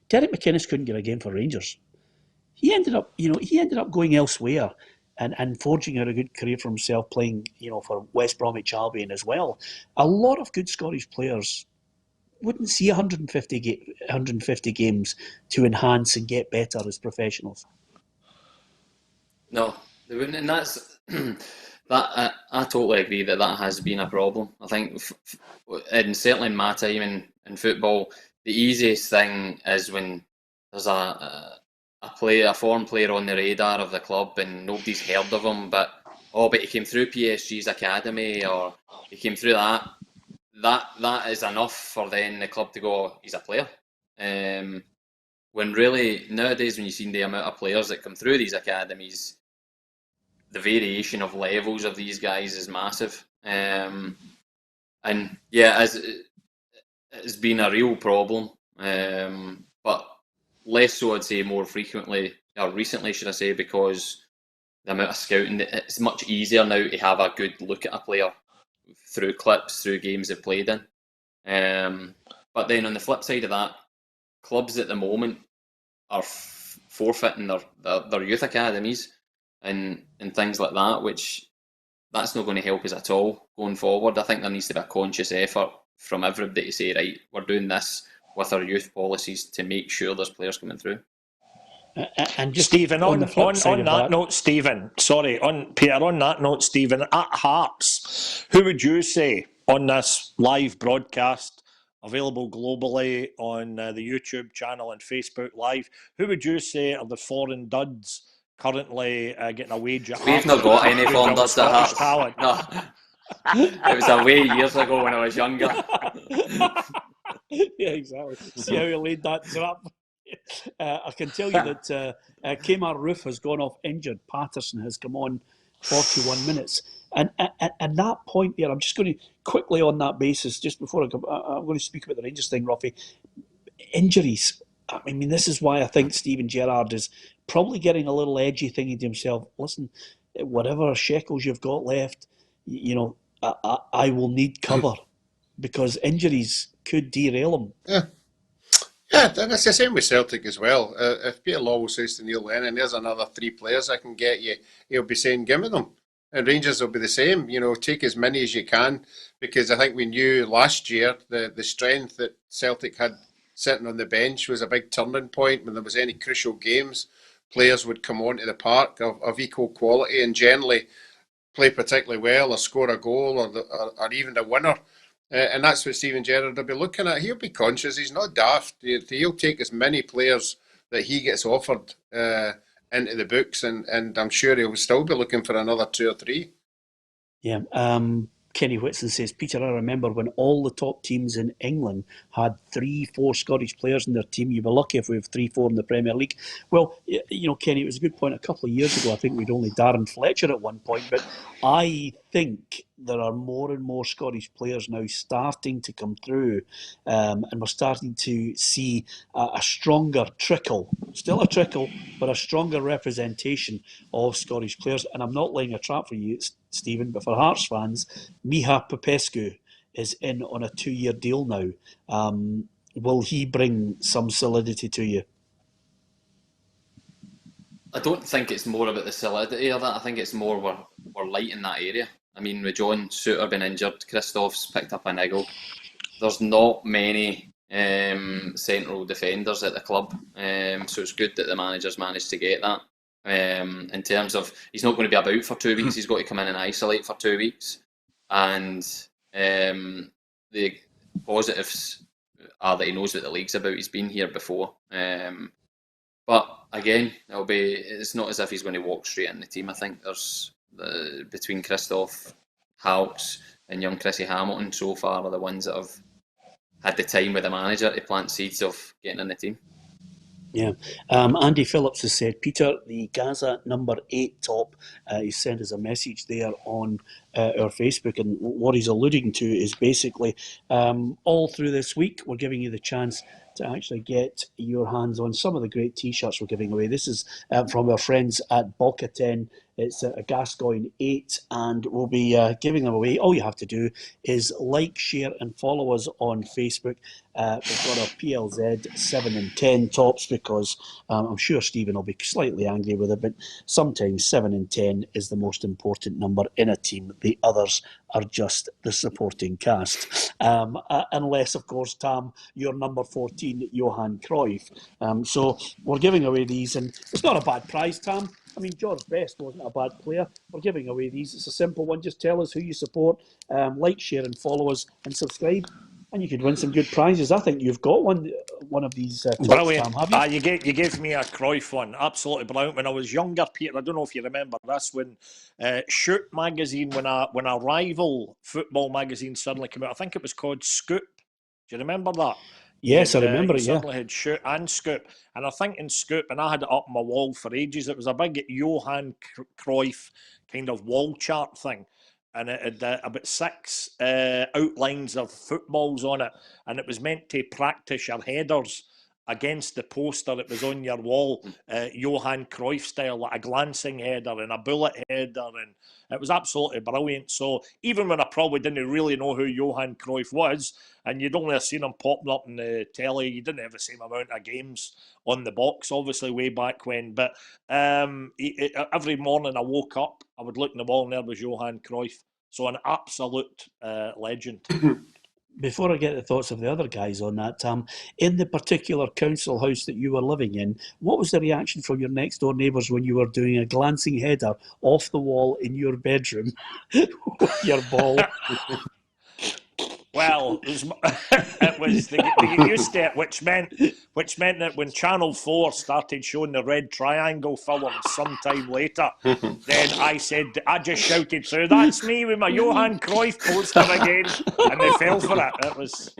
Derek McInnes couldn't get a game for Rangers. He ended up going elsewhere and forging out a good career for himself, playing, for West Bromwich Albion as well. A lot of good Scottish players wouldn't see 150 games to enhance and get better as professionals. No, they wouldn't, and that's that. I totally agree that has been a problem. I think, and certainly in my time in football, the easiest thing is when there's a foreign player on the radar of the club and nobody's heard of him, but he came through PSG's academy or he came through that. that is enough for then the club to go, he's a player. When really, nowadays, when you see the amount of players that come through these academies, the variation of levels of these guys is massive. And yeah, it's been a real problem. But less so, I'd say, more frequently, or recently, should I say, because the amount of scouting, it's much easier now to have a good look at a player through clips, through games they've played in. But then on the flip side of that, clubs at the moment are forfeiting their youth academies and things like that, which that's not going to help us at all going forward. I think there needs to be a conscious effort from everybody to say, right, we're doing this with our youth policies to make sure there's players coming through. And just Stephen, on the flip side on of that note, Stephen, sorry, Peter, on that note, Stephen, at Hearts, who would you say on this live broadcast, available globally on the YouTube channel and Facebook Live, who would you say are the foreign duds currently getting a wage at Hearts? We've not got any foreign duds at Hearts. Talent? No. It was a way years ago when I was younger. Yeah, exactly. See how you laid that trap? I can tell you that Kmart Roof has gone off injured. Patterson has come on 41 minutes. And at that point there, I'm just going to quickly on that basis, just before I'm going to speak about the Rangers thing, Roughie. Injuries. I mean, this is why I think Steven Gerrard is probably getting a little edgy, thinking to himself, listen, whatever shekels you've got left, you know, I will need cover because injuries could derail him. Yeah, and it's the same with Celtic as well. If Peter Lawwell says to Neil Lennon, there's another 3 players I can get you, he'll be saying, give me them. And Rangers will be the same, you know, take as many as you can, because I think we knew last year the strength that Celtic had sitting on the bench was a big turning point. When there was any crucial games, players would come onto the park of equal quality and generally play particularly well or score a goal or even a winner. And that's what Steven Gerrard will be looking at. He'll be conscious. He's not daft. He'll take as many players that he gets offered into the books, and I'm sure he'll still be looking for another 2 or 3. Yeah. Kenny Whitson says, Peter, I remember when all the top teams in England had 3-4 Scottish players in their team. You'd be lucky if we have 3-4 in the Premier League. Well, you know, Kenny, it was a good point. A couple of years ago, I think we'd only Darren Fletcher at one point, but I think there are more and more Scottish players now starting to come through, and we're starting to see a stronger trickle, still a trickle, but a stronger representation of Scottish players. And I'm not laying a trap for you, Stephen, but for Hearts fans, Miha Popescu is in on a 2-year deal now. Will he bring some solidity to you? I don't think it's more about the solidity of that. I think it's more we're light in that area. I mean, with John Souttar being injured, Christoph's picked up a niggle. There's not many central defenders at the club, so it's good that the manager's managed to get that. In terms of, he's not going to be about for 2 weeks, he's got to come in and isolate for 2 weeks. And the positives are that he knows what the league's about. He's been here before. But again, it's not as if he's going to walk straight in the team. I think there's between Christoph, Halks and young Chrissy Hamilton so far are the ones that have had the time with the manager to plant seeds of getting in the team. Yeah. Andy Phillips has said, Peter, the Gaza number 8 top, he sent us a message there on our Facebook, and what he's alluding to is basically all through this week we're giving you the chance to actually get your hands on some of the great T-shirts we're giving away. This is from our friends at Boca 10. It's a Gascoigne 8, and we'll be giving them away. All you have to do is like, share and follow us on Facebook. We've got our PLZ 7 and 10 tops because I'm sure Stephen will be slightly angry with it, but sometimes 7 and 10 is the most important number in a team. The others are just the supporting cast. Unless, of course, Tam, you're number 14, Johan Cruyff. So we're giving away these, and it's not a bad prize, Tam. I mean, George Best wasn't a bad player. We're giving away these. It's a simple one. Just tell us who you support, like, share and follow us and subscribe, And you could win some good prizes. I think you've got one of these tops, Brilliant. Tam, have you? You gave me a Cruyff one. Absolutely brilliant. When I was younger, Peter, I don't know if you remember this, when Shoot magazine, when a rival football magazine suddenly came out, I think it was called Scoop. Do you remember that? Yes, I remember it, yeah. Certainly had Shoot and Scoop. And I think in Scoop, and I had it up on my wall for ages, it was a big Johan Cruyff kind of wall chart thing. And it had about 6 outlines of footballs on it. And it was meant to practice your headers against the poster that was on your wall, Johan Cruyff style, like a glancing header and a bullet header. And it was absolutely brilliant. So even when I probably didn't really know who Johan Cruyff was, and you'd only have seen him popping up in the telly, you didn't have the same amount of games on the box, obviously, way back when. But every morning I woke up, I would look in the wall and there was Johan Cruyff. So an absolute legend. Before I get the thoughts of the other guys on that, Tam, in the particular council house that you were living in, what was the reaction from your next door neighbours when you were doing a glancing header off the wall in your bedroom with your ball? Well, it was they get used to it, which meant that when Channel 4 started showing the Red Triangle film sometime later, then I just shouted through, "That's me with my Johan Cruyff poster again," and they fell for it. It was,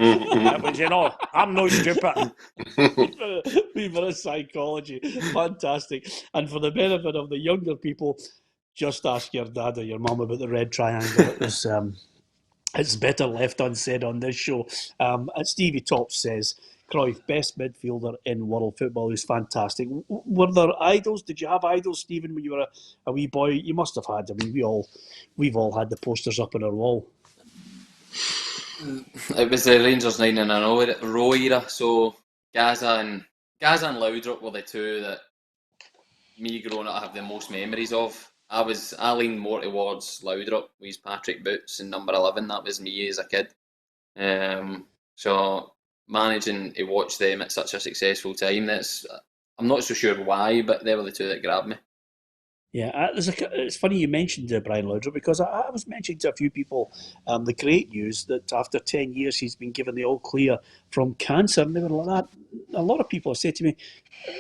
I'm no stupid. Reverse psychology, fantastic. And for the benefit of the younger people, just ask your dad or your mum about the Red Triangle. It was. It's better left unsaid on this show. Stevie Tops says, Cruyff, best midfielder in world football, is fantastic. Were there idols? Did you have idols, Stephen, when you were a wee boy? You must have had. I mean, we've all had the posters up on our wall. It was the Rangers 9 in a row era, so Gaza and Laudrup were the two that me growing up have the most memories of. I leaned more towards Laudrup with his Patrick boots and number 11. That was me as a kid. So managing to watch them at such a successful time, I'm not so sure why, but they were the two that grabbed me. Yeah, it's funny you mentioned Brian Laudrup, because I was mentioning to a few people the great news that after 10 years he's been given the all clear from cancer. And they were like that. A lot of people have said to me,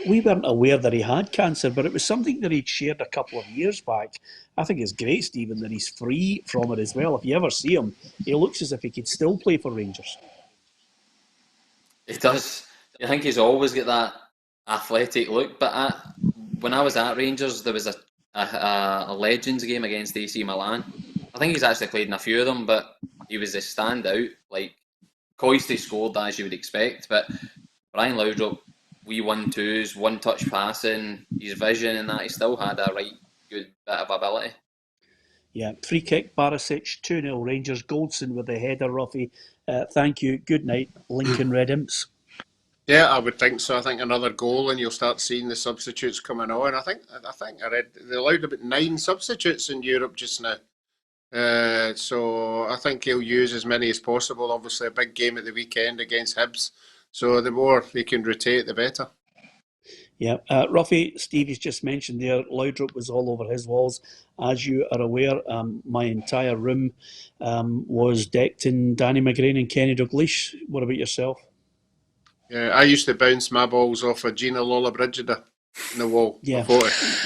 we weren't aware that he had cancer, but it was something that he'd shared a couple of years back. I think it's great, Stephen, that he's free from it as well. If you ever see him, he looks as if he could still play for Rangers. He does. I think he's always got that athletic look. But when I was at Rangers, there was a Legends game against AC Milan. I think he's actually played in a few of them, but he was a standout. Like, Coisty scored as you would expect, but Brian Laudrup, wee 1-2s, one-touch passing, his vision and that, he still had a right good bit of ability. Yeah, free kick, Barisic, 2-0 Rangers, Goldson with the header, Roughie. Thank you, good night, Lincoln Red Imps. Yeah, I would think so. I think another goal and you'll start seeing the substitutes coming on. I think I read they allowed about 9 substitutes in Europe just now. So I think he'll use as many as possible. Obviously a big game at the weekend against Hibs. So the more he can rotate, the better. Yeah, Roughie, Stevie's just mentioned there, Laudrup was all over his walls. As you are aware, my entire room was decked in Danny McGrain and Kenny Dalglish. What about yourself? Yeah, I used to bounce my balls off of Gina Lola Brigida in the wall. Yeah,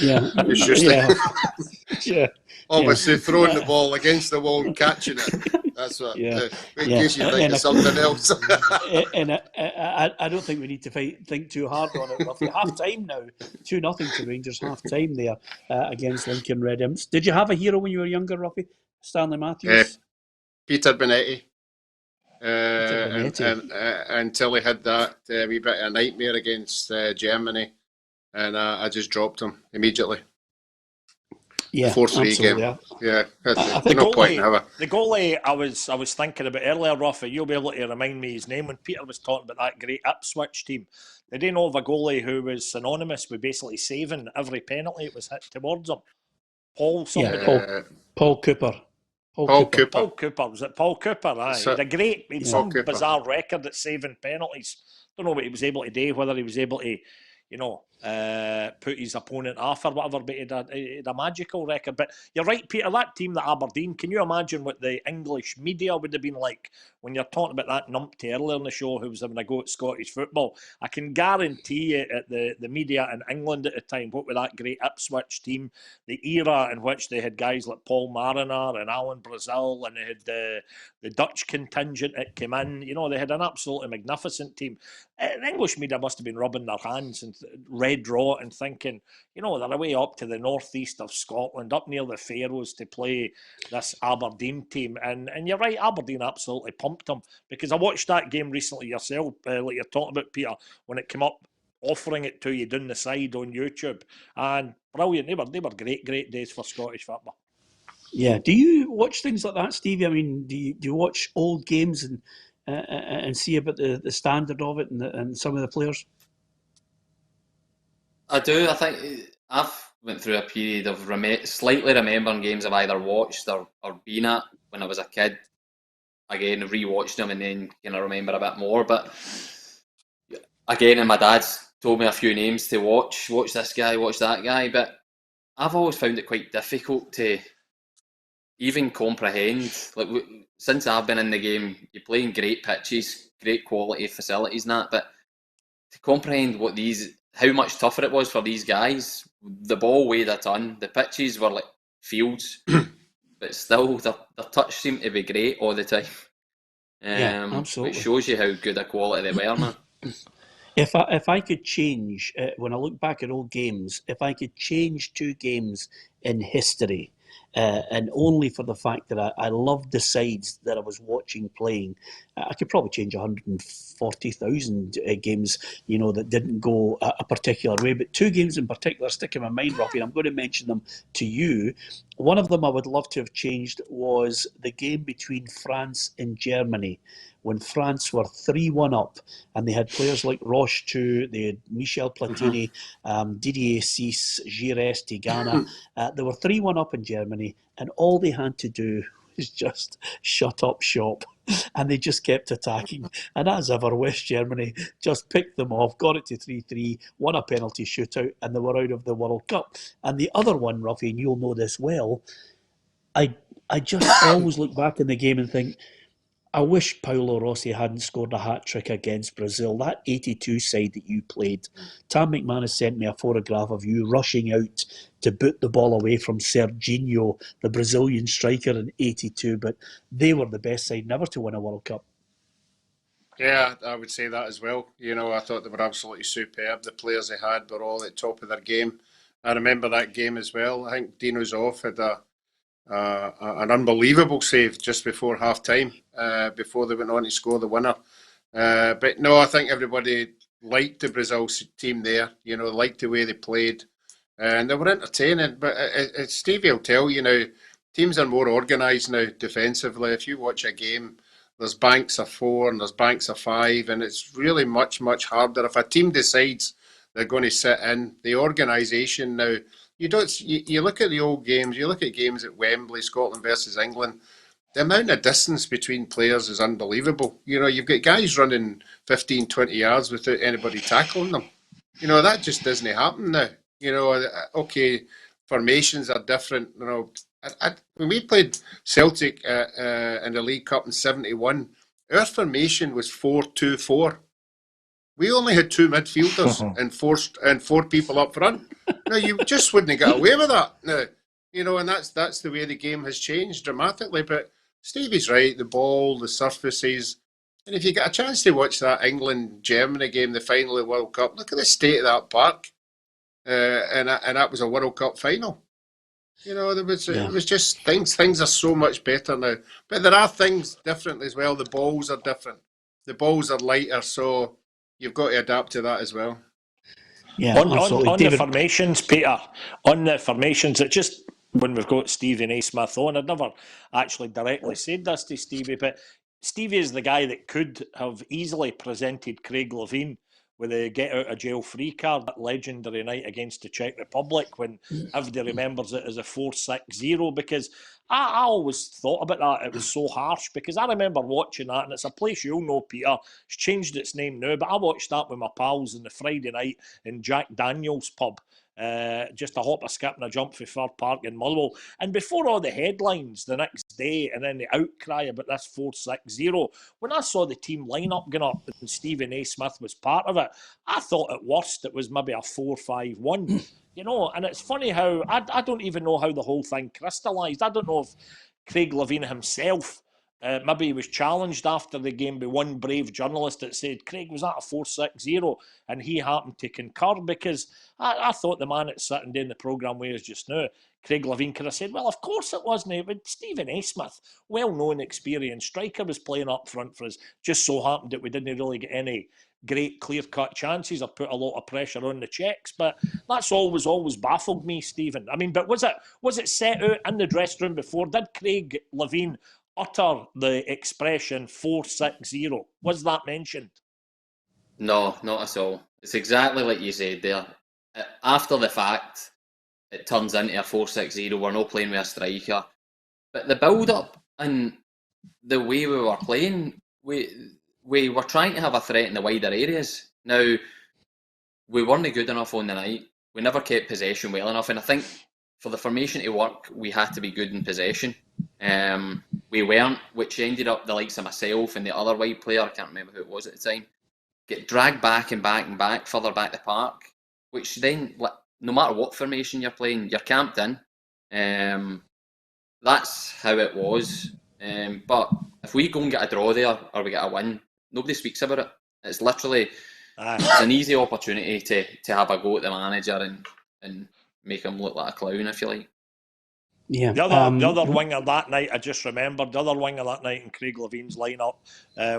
yeah. I was used to obviously throwing the ball against the wall and catching it. That's what. In case you think of something else. And I don't think we need to think too hard on it, Roughie. Half time now, 2-0 to Rangers. Half time there against Lincoln Red Imps. Did you have a hero when you were younger, Roughie? Stanley Matthews. Peter Bonetti. Until he had that wee bit of a nightmare against Germany, and I just dropped him immediately. Yeah, 4-3 game. Yeah, no point in having. The goalie I was thinking about earlier, Roughie, you'll be able to remind me his name. When Peter was talking about that great Ipswich team, they didn't know of a goalie who was synonymous with basically saving every penalty it was hit towards him. Paul Cooper. Paul Cooper. Was it Paul Cooper? Aye. He had some bizarre record at saving penalties. Don't know what he was able to do, whether he was able to, put his opponent off or whatever, but he had a magical record. But you're right, Peter, that team, that Aberdeen, can you imagine what the English media would have been like when you're talking about that numpty earlier in the show who was having a go at Scottish football? I can guarantee you at the media in England at the time, what with that great Ipswich team, the era in which they had guys like Paul Mariner and Alan Brazil, and they had the Dutch contingent that came in. You know, they had an absolutely magnificent team. The English media must have been rubbing their hands and red raw and thinking, you know, they're away up to the northeast of Scotland, up near the Faroes to play this Aberdeen team. And you're right, Aberdeen absolutely pumped them, because I watched that game recently yourself, like you're talking about, Peter, when it came up, offering it to you down the side on YouTube. And brilliant. They were great days for Scottish football. Yeah. Do you watch things like that, Stevie? I mean, do you watch old games and see about the standard of it and some of the players? I do. I think I've went through a period of slightly remembering games I've either watched or been at when I was a kid. Again, rewatched them and then kind of remember a bit more. But again, and my dad's told me a few names to watch. Watch this guy, watch that guy. But I've always found it quite difficult to even comprehend. Like, since I've been in the game, you're playing great pitches, great quality facilities and that, but to comprehend how much tougher it was for these guys. The ball weighed a ton. The pitches were like fields, but still their touch seemed to be great all the time. Yeah, absolutely. Which shows you how good a quality they were, man. If I could change, when I look back at old games, if I could change 2 games in history, and only for the fact that I loved the sides that I was watching playing, I could probably change 140,000 games, you know, that didn't go a particular way. But 2 games in particular stick in my mind, Roughie, and I'm going to mention them to you. One of them I would love to have changed was the game between France and Germany, when France were 3-1 up, and they had players like Roche, they had Michel Platini, Didier Sis, Gires, Tigana. They were 3-1 up in Germany, and all they had to do was just shut up shop. And they just kept attacking. And as ever, West Germany just picked them off, got it to 3-3, won a penalty shootout, and they were out of the World Cup. And the other one, Roughie, and you'll know this well, I just always look back in the game and think, I wish Paulo Rossi hadn't scored a hat-trick against Brazil. That 82 side that you played, Tam McManus sent me a photograph of you rushing out to boot the ball away from Serginho, the Brazilian striker, in 82, but they were the best side never to win a World Cup. Yeah, I would say that as well. You know, I thought they were absolutely superb. The players they had were all at the top of their game. I remember that game as well. I think Dino Zoff had an unbelievable save just before half time, before they went on to score the winner. But no, I think everybody liked the Brazil team there, you know, liked the way they played, and they were entertaining. But Stevie will tell you now, teams are more organised now defensively. If you watch a game, there's banks of 4 and there's banks of 5, and it's really much harder. If a team decides they're going to sit in, the organisation now, you look at the old games, you look at games at Wembley, Scotland versus England, the amount of distance between players is unbelievable. You know, you've got guys running 15, 20 yards without anybody tackling them. You know, that just doesn't happen now. You know, okay, formations are different. You know, when we played Celtic in the League Cup in '71, our formation was 4-2-4. We only had 2 midfielders and 4 people up front. Now, you just wouldn't get away with that now. You know, and that's the way the game has changed dramatically. But Stevie's right, the ball, the surfaces. And if you get a chance to watch that England-Germany game, the final of the World Cup, look at the state of that park. And that was a World Cup final. You know, it was just things are so much better now. But there are things different as well. The balls are different. The balls are lighter, so you've got to adapt to that as well. Yeah, on the formations, Peter, on the formations, it just, when we've got Steven Naismith on, I'd never actually directly said this to Stevie, but Stevie is the guy that could have easily presented Craig Levein with the get out of jail free card, that legendary night against the Czech Republic when everybody remembers it as a 4-6-0, because I always thought about that. It was so harsh, because I remember watching that, and it's a place you'll know, Peter. It's changed its name now, but I watched that with my pals on the Friday night in Jack Daniel's pub. Just a hop, a skip and a jump for Fir Park in Motherwell. And before all the headlines the next day and then the outcry about this 4-6-0, when I saw the team lineup going up and Steven Naismith was part of it, I thought at worst it was maybe a 4-5-1. You know, and it's funny how I don't even know how the whole thing crystallised. I don't know if Craig Levein himself, maybe he was challenged after the game by one brave journalist that said, Craig, was that a 4-6-0? And he happened to concur, because I thought the man that's sitting doing the programme with us just now, Craig Levein, could have said, well, of course it wasn't. But Steven Naismith, well-known, experienced striker, was playing up front for us. Just so happened that we didn't really get any great clear-cut chances or put a lot of pressure on the Czechs. But that's always baffled me, Stephen. I mean, but was it set out in the dressing room before? Did Craig Levein utter the expression 4-6-0? Was that mentioned? No, not at all. It's exactly like you said there. After the fact, it turns into a 4-6-0. We're not playing with a striker. But the build-up and the way we were playing, we were trying to have a threat in the wider areas. Now, we weren't good enough on the night. We never kept possession well enough. And I think for the formation to work, we had to be good in possession. We weren't, which ended up the likes of myself and the other wide player, I can't remember who it was at the time, get dragged back and back and back, further back the park, which then, no matter what formation you're playing, you're camped in. That's how it was. But if we go and get a draw there, or we get a win, nobody speaks about it. It's literally it's an easy opportunity to have a go at the manager and make him look like a clown, if you like. Yeah. The other winger that night, I just remembered, the other winger that night in Craig Levein's lineup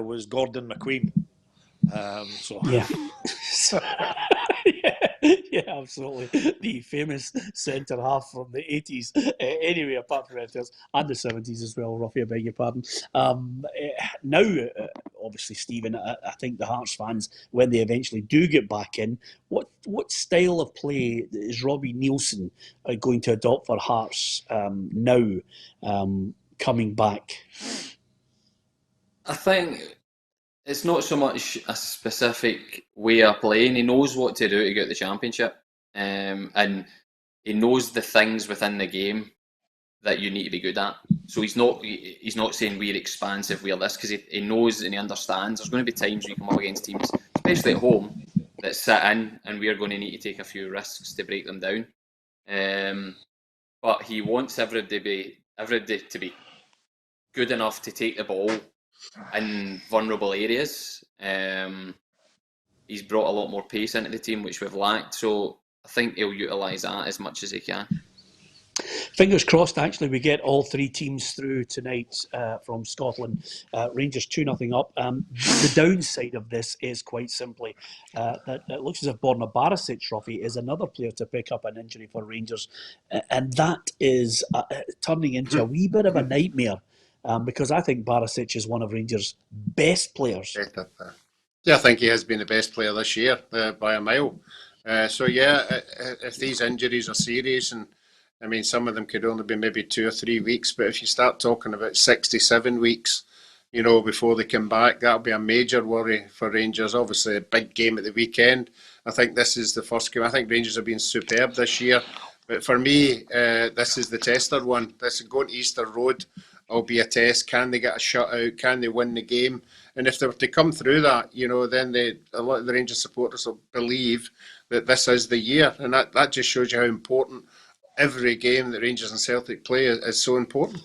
was Gordon McQueen. Yeah. Yeah, absolutely. The famous centre half from the 80s. Anyway, apart from it, and the 70s as well, Roughie, I beg your pardon. Now, obviously, Stephen, I think the Hearts fans, when they eventually do get back in, what style of play is Robbie Neilson going to adopt for Hearts now, coming back? I think it's not so much a specific way of playing. He knows what to do to get the championship, and he knows the things within the game that you need to be good at. So he's not saying we're expansive, we're this, because he knows and he understands there's going to be times we come up against teams, especially at home, that sit in, and we're going to need to take a few risks to break them down. But he wants everybody to be good enough to take the ball in vulnerable areas. He's brought a lot more pace into the team, which we've lacked, so I think he'll utilise that as much as he can. Fingers crossed, actually, we get all three teams through tonight from Scotland. Rangers 2-0 up. The downside of this is quite simply that it looks as if Borna Barisic, Roughie, is another player to pick up an injury for Rangers. And that is turning into a wee bit of a nightmare. Because I think Barisic is one of Rangers' best players. Yeah, I think he has been the best player this year by a mile. If these injuries are serious, and I mean, some of them could only be maybe 2 or 3 weeks, but if you start talking about 67 weeks, before they come back, that'll be a major worry for Rangers. Obviously, a big game at the weekend. I think this is the first game. I think Rangers have been superb this year. But for me, this is the tester one. This is going to Easter Road. Will be a test. Can they get a shutout? Can they win the game? And if they were to come through that, then a lot of the Rangers supporters will believe that this is the year. And that just shows you how important every game that Rangers and Celtic play is so important.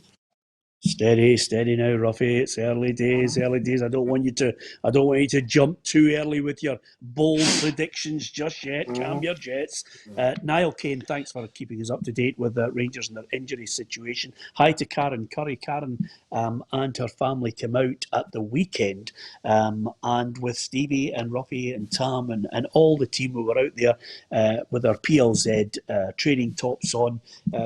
Steady now, Roughie. It's early days. I don't want you to jump too early with your bold predictions just yet. Calm your jets. Niall Kane, thanks for keeping us up to date with Rangers and their injury situation. Hi to Karen Curry. Karen and her family came out at the weekend, and with Stevie and Roughie and Tam and all the team who were out there with our PLZ training tops on,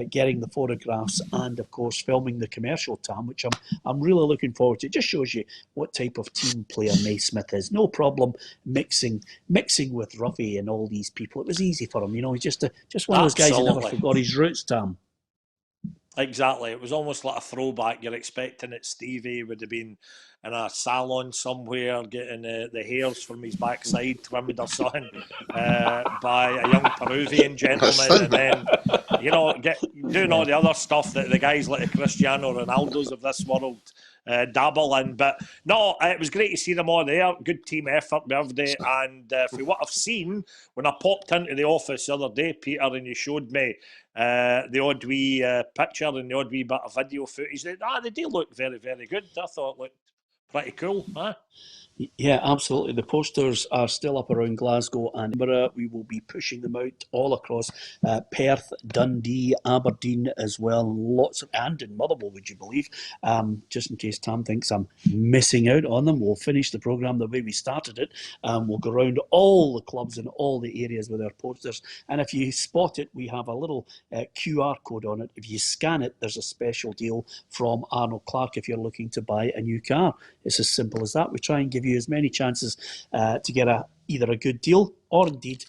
getting the photographs and, of course, filming the commercial Tam, which I'm really looking forward to. It just shows you what type of team player Naismith is. No problem mixing with Roughie and all these people. It was easy for him, he's just one of those guys that never forgot his roots, Tam. Exactly. It was almost like a throwback. You're expecting that Stevie would have been in a salon somewhere getting the hairs from his backside trimmed or something by a young Peruvian gentleman, and then doing all the other stuff that the guys like the Cristiano Ronaldos of this world dabble in. But no, it was great to see them all there. Good team effort, birthday. And for what I've seen, when I popped into the office the other day, Peter, and you showed me the odd wee picture and the odd wee bit of video footage, they do look very, very good. I thought it looked pretty cool, huh? Yeah, absolutely. The posters are still up around Glasgow and Edinburgh. We will be pushing them out all across Perth, Dundee, Aberdeen as well. And in Motherwell, would you believe? Just in case Tam thinks I'm missing out on them, we'll finish the programme the way we started it. We'll go around all the clubs in all the areas with our posters. And if you spot it, we have a little QR code on it. If you scan it, there's a special deal from Arnold Clark if you're looking to buy a new car. It's as simple as that. We try and give you as many chances to get either a good deal or indeed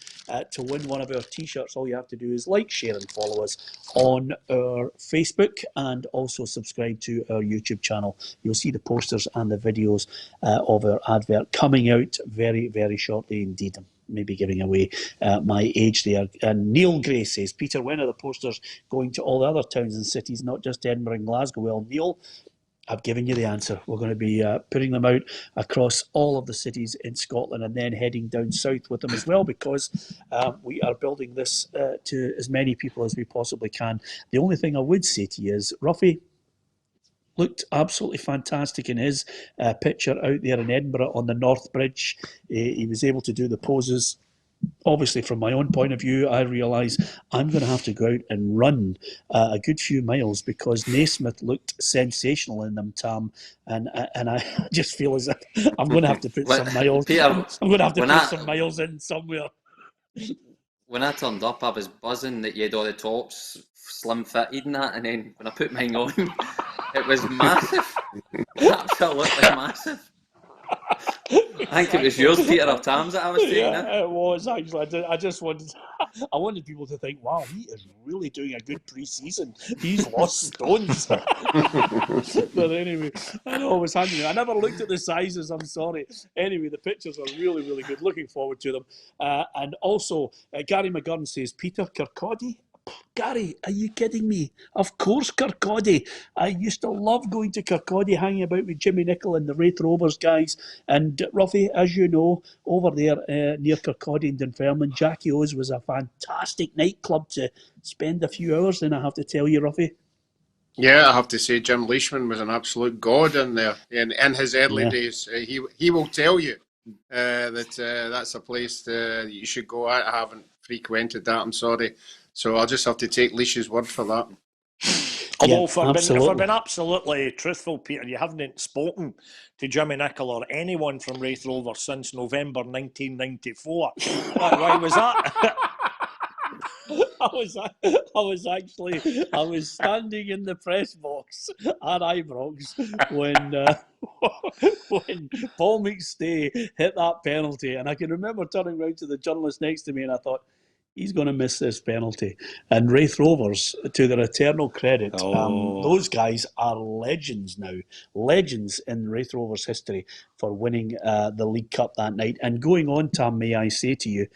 to win one of our t-shirts. All you have to do is like, share and follow us on our Facebook and also subscribe to our YouTube channel. You'll see the posters and the videos of our advert coming out very, very shortly indeed. Maybe giving away my age there. And Neil Gray says, Peter, when are the posters going to all the other towns and cities, not just Edinburgh and Glasgow? Well, Neil, I've given you the answer. We're going to be putting them out across all of the cities in Scotland and then heading down south with them as well, because we are building this to as many people as we possibly can. The only thing I would say to you is Roughie looked absolutely fantastic in his picture out there in Edinburgh on the North Bridge. He was able to do the poses. Obviously, from my own point of view, I realise I'm going to have to go out and run a good few miles because Naismith looked sensational in them, Tam, and I just feel as if I'm going to have to put some miles. Peter, I'm going to have to put some miles in somewhere. When I turned up, I was buzzing that you had all the tops slim fitted and that, and then when I put mine on, it was massive, absolutely massive. I think it was yours, Peter, or Tam's that I was saying. Yeah, it was actually. I just wanted people to think, wow, he is really doing a good pre-season. He's lost stones. But anyway, I know it was handy. I never looked at the sizes, I'm sorry. Anyway, the pictures are really, really good. Looking forward to them. And also, Gary McGurn says, Peter Kirkcaldy. Gary, are you kidding me? Of course, Kirkcaldy. I used to love going to Kirkcaldy, hanging about with Jimmy Nicholl and the Wraith Rovers guys. And Roughie, as you know, over there near Kirkcaldy and Dunfermline, Jackie O's was a fantastic nightclub to spend a few hours in, I have to tell you, Roughie. Yeah, I have to say Jim Leishman was an absolute god in there. In his early days, he will tell you that that's a place you should go at. I haven't frequented that, I'm sorry. So I'll just have to take Leish's word for that. Although, if I've been absolutely truthful, Peter, you haven't spoken to Jimmy Nicholl or anyone from Wraith Rovers since November 1994. Why was that? I was standing in the press box at Ibrox when Paul McStay hit that penalty, and I can remember turning around to the journalist next to me and I thought, he's going to miss this penalty. And Wraith Rovers, to their eternal credit, those guys are legends now. Legends in Wraith Rovers history for winning the League Cup that night. And going on, Tam, may I say to you,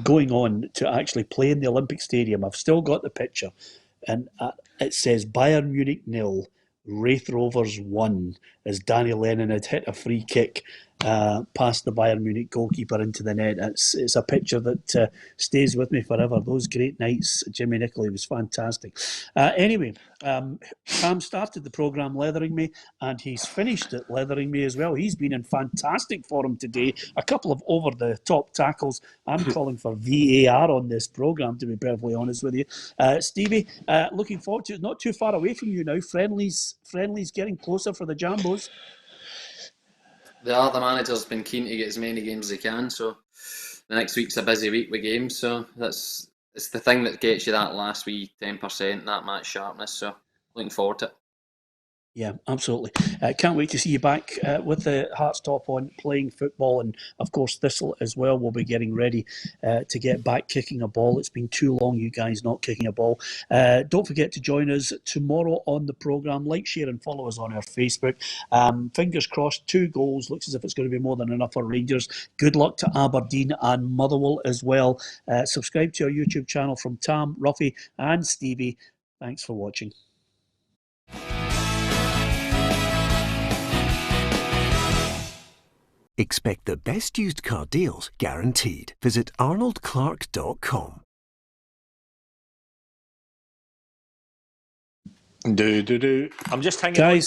going on to actually play in the Olympic Stadium, I've still got the picture. And it says Bayern Munich 0, Wraith Rovers 1, as Danny Lennon had hit a free kick past the Bayern Munich goalkeeper into the net. It's a picture that stays with me forever. Those great nights, Jimmy Nicholl was fantastic. Anyway, Tam started the programme leathering me, and he's finished it leathering me as well. He's been in fantastic form today. A couple of over-the-top tackles. I'm calling for VAR on this programme, to be perfectly honest with you. Stevie, looking forward to it. Not too far away from you now. Friendlies getting closer for the Jambos. The manager's been keen to get as many games as he can, so the next week's a busy week with games, so it's the thing that gets you that last wee 10%, that match sharpness, so looking forward to it. Yeah, absolutely. Can't wait to see you back with the Hearts top on, playing football, and of course Thistle as well. We'll be getting ready to get back kicking a ball. It's been too long, you guys, not kicking a ball. Don't forget to join us tomorrow on the programme. Like, share and follow us on our Facebook. Fingers crossed, 2 goals. Looks as if it's going to be more than enough for Rangers. Good luck to Aberdeen and Motherwell as well. Subscribe to our YouTube channel from Tam, Roughie and Stevie. Thanks for watching. Expect the best used car deals guaranteed. Visit arnoldclark.com. I'm just hanging Guys, on.